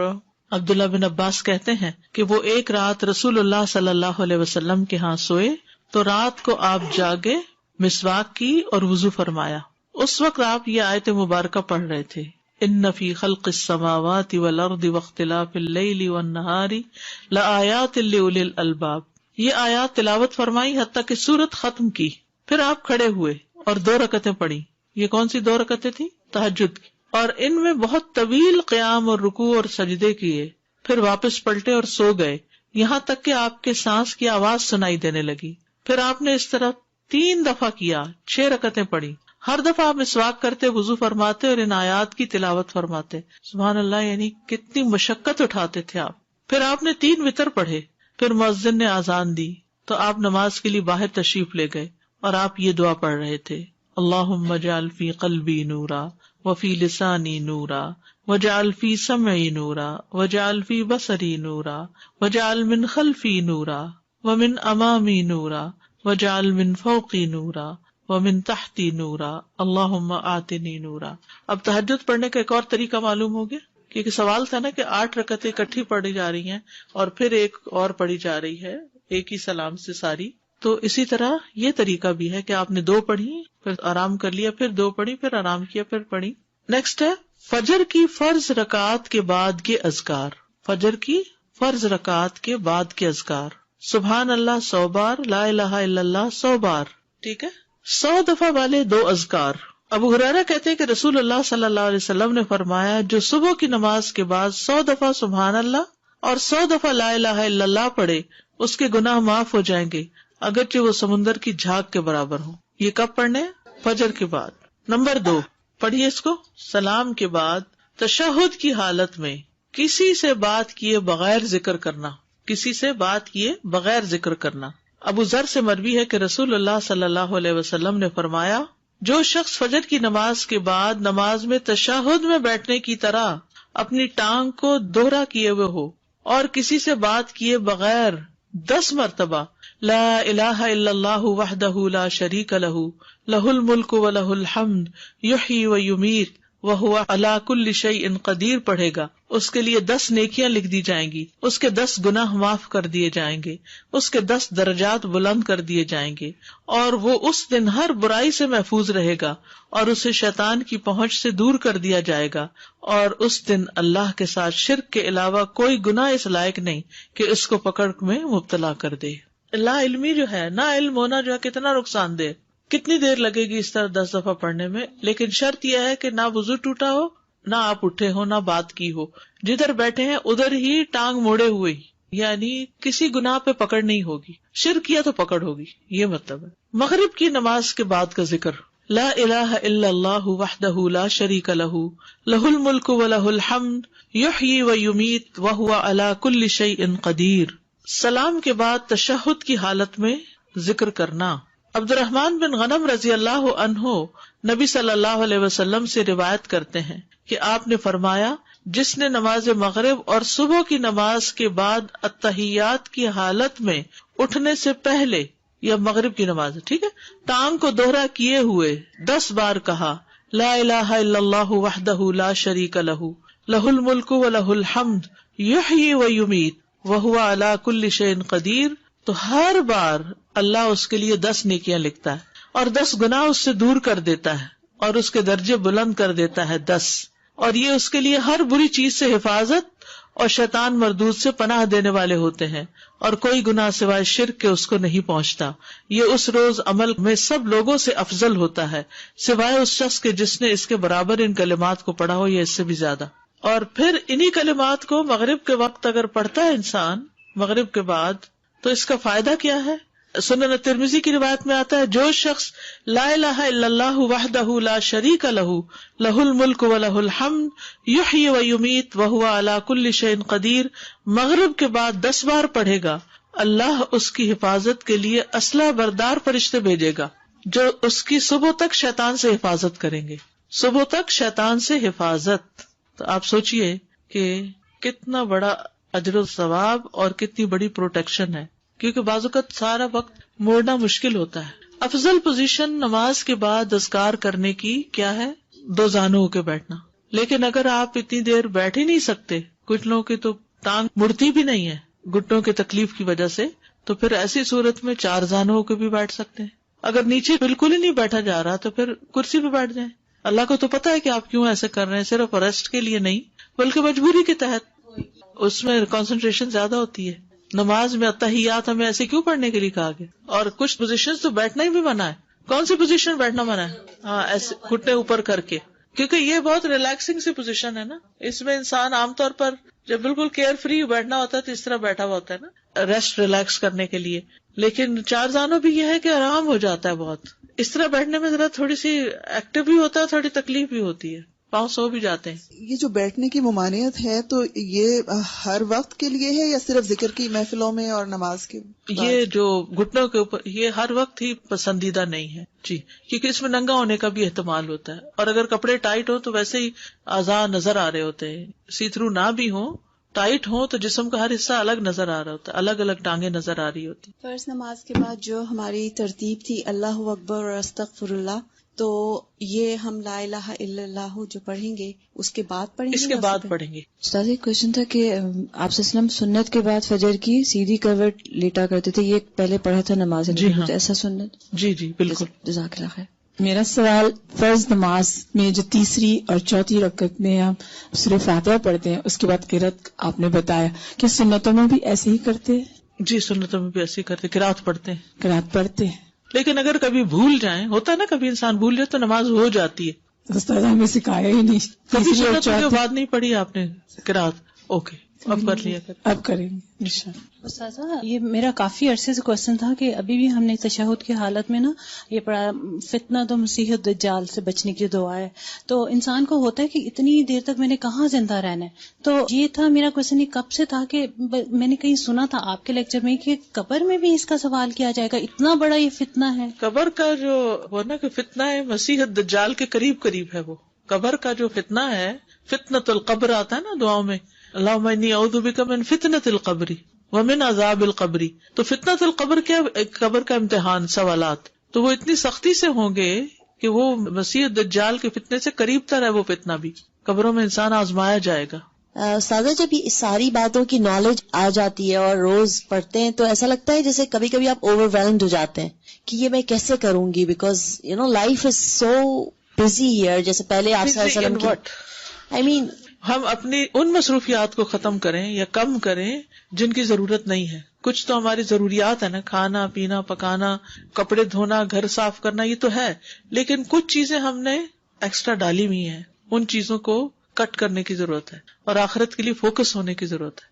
عبداللہ بن عباس کہتے ہیں کہ وہ ایک رات رسول اللہ صلی اللہ علیہ وسلم کے ہاں سوئے تو رات کو آپ جاگے، مسواک کی اور وضو فرمایا. اس وقت آپ یہ آیت مبارکہ پڑھ رہے تھے، ان فی خلق السماوات والارض واختلاف اللیل والنہار لآیات لأولی الالباب. یہ آیات تلاوت فرمائی حتیٰ کہ سورت ختم کی. پھر آپ کھڑے ہوئے اور 2 رکعتیں پڑھی. یہ کون سی 2 رکعتیں تھی؟ تہجد کی. اور ان میں بہت طویل قیام اور رکوع اور سجدے کیے. پھر واپس پلٹے اور سو گئے یہاں تک کہ آپ کے سانس کی آواز سنائی دینے لگی. پھر آپ نے اس طرح 3 دفعہ کیا، 6 رکعتیں پڑھی. ہر دفعہ آپ مسواک کرتے، وضو فرماتے اور ان آیات کی تلاوت فرماتے. سبحان اللہ، یعنی کتنی مشقت اٹھاتے تھے آپ. پھر آپ نے 3 وتر پڑھے. پھر مؤذن نے اذان دی تو آپ نماز کے لیے باہر تشریف لے گئے اور آپ یہ دعا پڑھ رہے تھے، اللہم اجعل فی قلبی نورا وفی لسانی نورا وجعل فی سمعی نورا وجعل فی بصری نورا وجعل من خلفی نورا ومن امامی نورا وجعل من فوقی نورا ومن تحتی نورا اللہم آتنی نورا. اب تہجد پڑھنے کا ایک اور طریقہ معلوم ہو گیا، کیونکہ سوال تھا نا کہ 8 رکعتیں اکٹھی پڑھی جا رہی ہیں اور پھر ایک اور پڑھی جا رہی ہے ایک ہی سلام سے ساری. تو اسی طرح یہ طریقہ بھی ہے کہ آپ نے 2 پڑھی، پھر آرام کر لیا، پھر 2 پڑھی، پھر آرام کیا، پھر پڑھی. نیکسٹ ہے فجر کی فرض رکعات کے بعد کے اذکار. فجر کی فرض رکعات کے بعد کے اذکار، سبحان اللہ 100 بار، لا الہ الا اللہ 100 بار. ٹھیک ہے، 100 دفعہ والے 2 اذکار. ابو ہریرہ کہتے ہیں کہ رسول اللہ صلی اللہ علیہ وسلم نے فرمایا، جو صبح کی نماز کے بعد 100 دفعہ سبحان اللہ اور 100 دفعہ لا الہ الا اللہ پڑھے اس کے گناہ معاف ہو جائیں گے، اگرچہ وہ سمندر کی جھاگ کے برابر ہوں. یہ کب پڑھنے؟ فجر کے بعد. نمبر 2 پڑھیے اس کو، سلام کے بعد تشہد کی حالت میں کسی سے بات کیے بغیر ذکر کرنا. کسی سے بات کیے بغیر ذکر کرنا. ابو ذر سے مروی ہے کہ رسول اللہ صلی اللہ علیہ وسلم نے فرمایا، جو شخص فجر کی نماز کے بعد نماز میں تشہد میں بیٹھنے کی طرح اپنی ٹانگ کو دوہرا کیے ہوئے ہو اور کسی سے بات کیے بغیر 10 مرتبہ لا الہ الا اللہ وحدہ لا شریک لہ لہ الملک ولہ الحمد یحیی ویمیت وہو علی کل شیء قدیر پڑھے گا، اس کے لیے 10 نیکیاں لکھ دی جائیں گی، اس کے 10 گناہ معاف کر دیے جائیں گے، اس کے 10 درجات بلند کر دیے جائیں گے، اور وہ اس دن ہر برائی سے محفوظ رہے گا اور اسے شیطان کی پہنچ سے دور کر دیا جائے گا، اور اس دن اللہ کے ساتھ شرک کے علاوہ کوئی گناہ اس لائق نہیں کہ اس کو پکڑ میں مبتلا کر دے. لا علمی جو ہے، نا علم ہونا جو ہے کتنا نقصان دہ. کتنی دیر لگے گی اس طرح 10 دفعہ پڑھنے میں؟ لیکن شرط یہ ہے کہ نہ وضو ٹوٹا ہو، نہ آپ اٹھے ہو، نہ بات کی ہو، جدھر بیٹھے ہیں ادھر ہی ٹانگ موڑے ہوئے، یعنی کسی گناہ پہ پکڑ نہیں ہوگی. شرک کیا تو پکڑ ہوگی، یہ مطلب ہے. مغرب کی نماز کے بعد کا ذکر، لا الہ الا اللہ وحدہ لا شریک لہ لہ الملک ولہ الحمد یحیی ویمیت وہو علی کل شیء قدیر. سلام کے بعد تشہد کی حالت میں ذکر کرنا. عبد الرحمن بن غنم رضی اللہ عنہ نبی صلی اللہ علیہ وسلم سے روایت کرتے ہیں کہ آپ نے فرمایا، جس نے نماز مغرب اور صبح کی نماز کے بعد التحیات کی حالت میں اٹھنے سے پہلے، یا مغرب کی نماز ٹھیک ہے، ٹانگ کو دوہرا کیے ہوئے 10 بار کہا لا الہ الا اللہ وحدہ لا شریک لہ لہ الملک ولہ الحمد یحیی ویمیت وہو علی کل شیء قدیر، تو ہر بار اللہ اس کے لیے 10 نیکیاں لکھتا ہے اور 10 گناہ اس سے دور کر دیتا ہے اور اس کے درجے بلند کر دیتا ہے 10، اور یہ اس کے لیے ہر بری چیز سے حفاظت اور شیطان مردود سے پناہ دینے والے ہوتے ہیں، اور کوئی گناہ سوائے شرک کے اس کو نہیں پہنچتا. یہ اس روز عمل میں سب لوگوں سے افضل ہوتا ہے سوائے اس شخص کے جس نے اس کے برابر ان کلمات کو پڑھا ہو یا اس سے بھی زیادہ. اور پھر انہی کلمات کو مغرب کے وقت اگر پڑھتا ہے انسان مغرب کے بعد تو اس کا فائدہ کیا ہے؟ سنن ترمذی کی روایت میں آتا ہے، جو شخص لا الہ الا اللہ وحدہ لا شریک لہ لہ الملک ولہ الحمد یحیی ویمیت وہو علی کل شیء قدیر مغرب کے بعد 10 بار پڑھے گا، اللہ اس کی حفاظت کے لیے اسلحہ بردار فرشتے بھیجے گا جو اس کی صبح تک شیطان سے حفاظت کریں گے. صبح تک شیطان سے حفاظت. تو آپ سوچئے کہ کتنا بڑا اجر و ثواب اور کتنی بڑی پروٹیکشن ہے، کیونکہ بعض اوقات سارا وقت موڑنا مشکل ہوتا ہے. افضل پوزیشن نماز کے بعد اذکار کرنے کی کیا ہے؟ 2 زانوں ہو کے بیٹھنا. لیکن اگر آپ اتنی دیر بیٹھ ہی نہیں سکتے، کچھ لوگوں کی تو ٹانگ مڑتی بھی نہیں ہے گھٹنوں کی تکلیف کی وجہ سے، تو پھر ایسی صورت میں 4 زانوں ہو کے بھی بیٹھ سکتے ہیں. اگر نیچے بالکل ہی نہیں بیٹھا جا رہا تو پھر کرسی پہ بیٹھ جائیں. اللہ کو تو پتا ہے کہ آپ کیوں ایسے کر رہے ہیں، صرف ریسٹ کے لیے نہیں بلکہ مجبوری کے تحت. اس میں کنسنٹریشن زیادہ ہوتی ہے. نماز میں اتحیات ہمیں ایسے کیوں پڑھنے کے لیے کہا گیا؟ اور کچھ پوزیشن تو بیٹھنا ہی بھی منع ہے. کون سی پوزیشن بیٹھنا منع ہے؟ ہاں، ایسے گھٹنے اوپر کر کے، کیونکہ یہ بہت ریلیکسنگ سی پوزیشن ہے نا. اس میں انسان عام طور پر جب بالکل کیئر فری بیٹھنا ہوتا ہے تو اس طرح بیٹھا ہوا ہوتا ہے نا، ریسٹ ریلیکس کرنے کے لیے. لیکن 4 زانوں بھی یہ ہے کہ آرام ہو جاتا ہے بہت. اس طرح بیٹھنے میں ذرا تھوڑی سی ایکٹیو بھی ہوتا ہے، تھوڑی تکلیف بھی ہوتی ہے، پاؤں سو بھی جاتے ہیں. یہ جو بیٹھنے کی ممانعت ہے تو یہ ہر وقت کے لیے ہے یا صرف ذکر کی محفلوں میں اور نماز کے بعد؟ یہ جو گھٹنوں کے اوپر، یہ ہر وقت ہی پسندیدہ نہیں ہے جی، کیونکہ اس میں ننگا ہونے کا بھی احتمال ہوتا ہے. اور اگر کپڑے ٹائٹ ہو تو ویسے ہی اعضاء نظر آ رہے ہوتے ہیں. سی تھرو نہ بھی ہو، ٹائٹ ہو تو جسم کا ہر حصہ الگ نظر آ رہا ہوتا ہے، الگ الگ ٹانگیں نظر آ رہی ہوتی. فرض نماز کے بعد جو ہماری ترتیب تھی اللہ اکبر اور استغفر اللہ، تو یہ ہم لا الہ الا اللہ جو پڑھیں گے اس کے بعد پڑھیں گے؟ اس کے بعد پڑھیں گے. استاد ایک کوشچن تھا کہ آپ صلی اللہ علیہ وسلم سنت کے بعد فجر کی سیدھی کروٹ لیٹا کرتے تھے، یہ پہلے پڑھا تھا نماز. جی ہاں، ایسا سنت؟ جی جی بالکل. جزاک اللہ خیر. میرا سوال، فرض نماز میں جو تیسری اور چوتھی رکعت میں ہم سورہ فاتحہ پڑھتے ہیں، اس کے بعد قرات آپ نے بتایا کہ سنتوں میں بھی ایسے ہی کرتے ہیں؟ جی سنتوں میں بھی ایسے ہی کرتے، قرات پڑھتے ہیں. قرات پڑھتے ہیں، لیکن اگر کبھی بھول جائیں، ہوتا ہے نا کبھی انسان بھول جائے تو نماز ہو جاتی ہے. استاد ہمیں سکھایا ہی نہیں. کبھی سنتوں کے بعد نہیں پڑھی آپ نے قرات؟ اوکے، اب کر لیا، اب کریں گے انشاءاللہ. استاذہ یہ میرا کافی عرصے سے کوشچن تھا کہ ابھی بھی ہم نے تشہد کی حالت میں نا یہ پڑھا فتنہ تو مسیح الدجال سے بچنے کی دعا ہے. تو انسان کو ہوتا ہے کہ اتنی دیر تک میں نے کہاں زندہ رہنا ہے. تو یہ تھا میرا کوشچن، یہ کب سے تھا کہ میں نے کہیں سنا تھا آپ کے لیکچر میں کہ قبر میں بھی اس کا سوال کیا جائے گا، اتنا بڑا یہ فتنہ ہے. قبر کا جو وہ نا کہ فتنہ ہے مسیح الدجال کے قریب قریب ہے. وہ قبر کا جو فتنہ ہے، فتنۃ القبر آتا ہے نا دعاؤں میں، اللہم انی اعوذ بک من فتنۃ القبر ومن عذاب القبر. تو فتنۃ القبر کیا؟ قبر کا امتحان، سوالات. تو وہ اتنی سختی سے ہوں گے کہ وہ مسیح الدجال کے فتنے سے قریب تر ہے. وہ فتنہ بھی قبروں میں انسان آزمایا جائے گا. سادہ جب یہ ساری باتوں کی نالج آ جاتی ہے اور روز پڑھتے ہیں تو ایسا لگتا ہے جیسے کبھی کبھی آپ اوور ویلمڈ ہو جاتے ہیں کہ یہ میں کیسے کروں گی، because life is so busy here. جیسے پہلے آپ صلی اللہ علیہ وسلم ہم اپنی ان مصروفیات کو ختم کریں یا کم کریں جن کی ضرورت نہیں ہے. کچھ تو ہماری ضروریات ہے نا، کھانا پینا پکانا، کپڑے دھونا، گھر صاف کرنا، یہ تو ہے. لیکن کچھ چیزیں ہم نے ایکسٹرا ڈالی ہوئی ہیں، ان چیزوں کو کٹ کرنے کی ضرورت ہے اور آخرت کے لیے فوکس ہونے کی ضرورت ہے.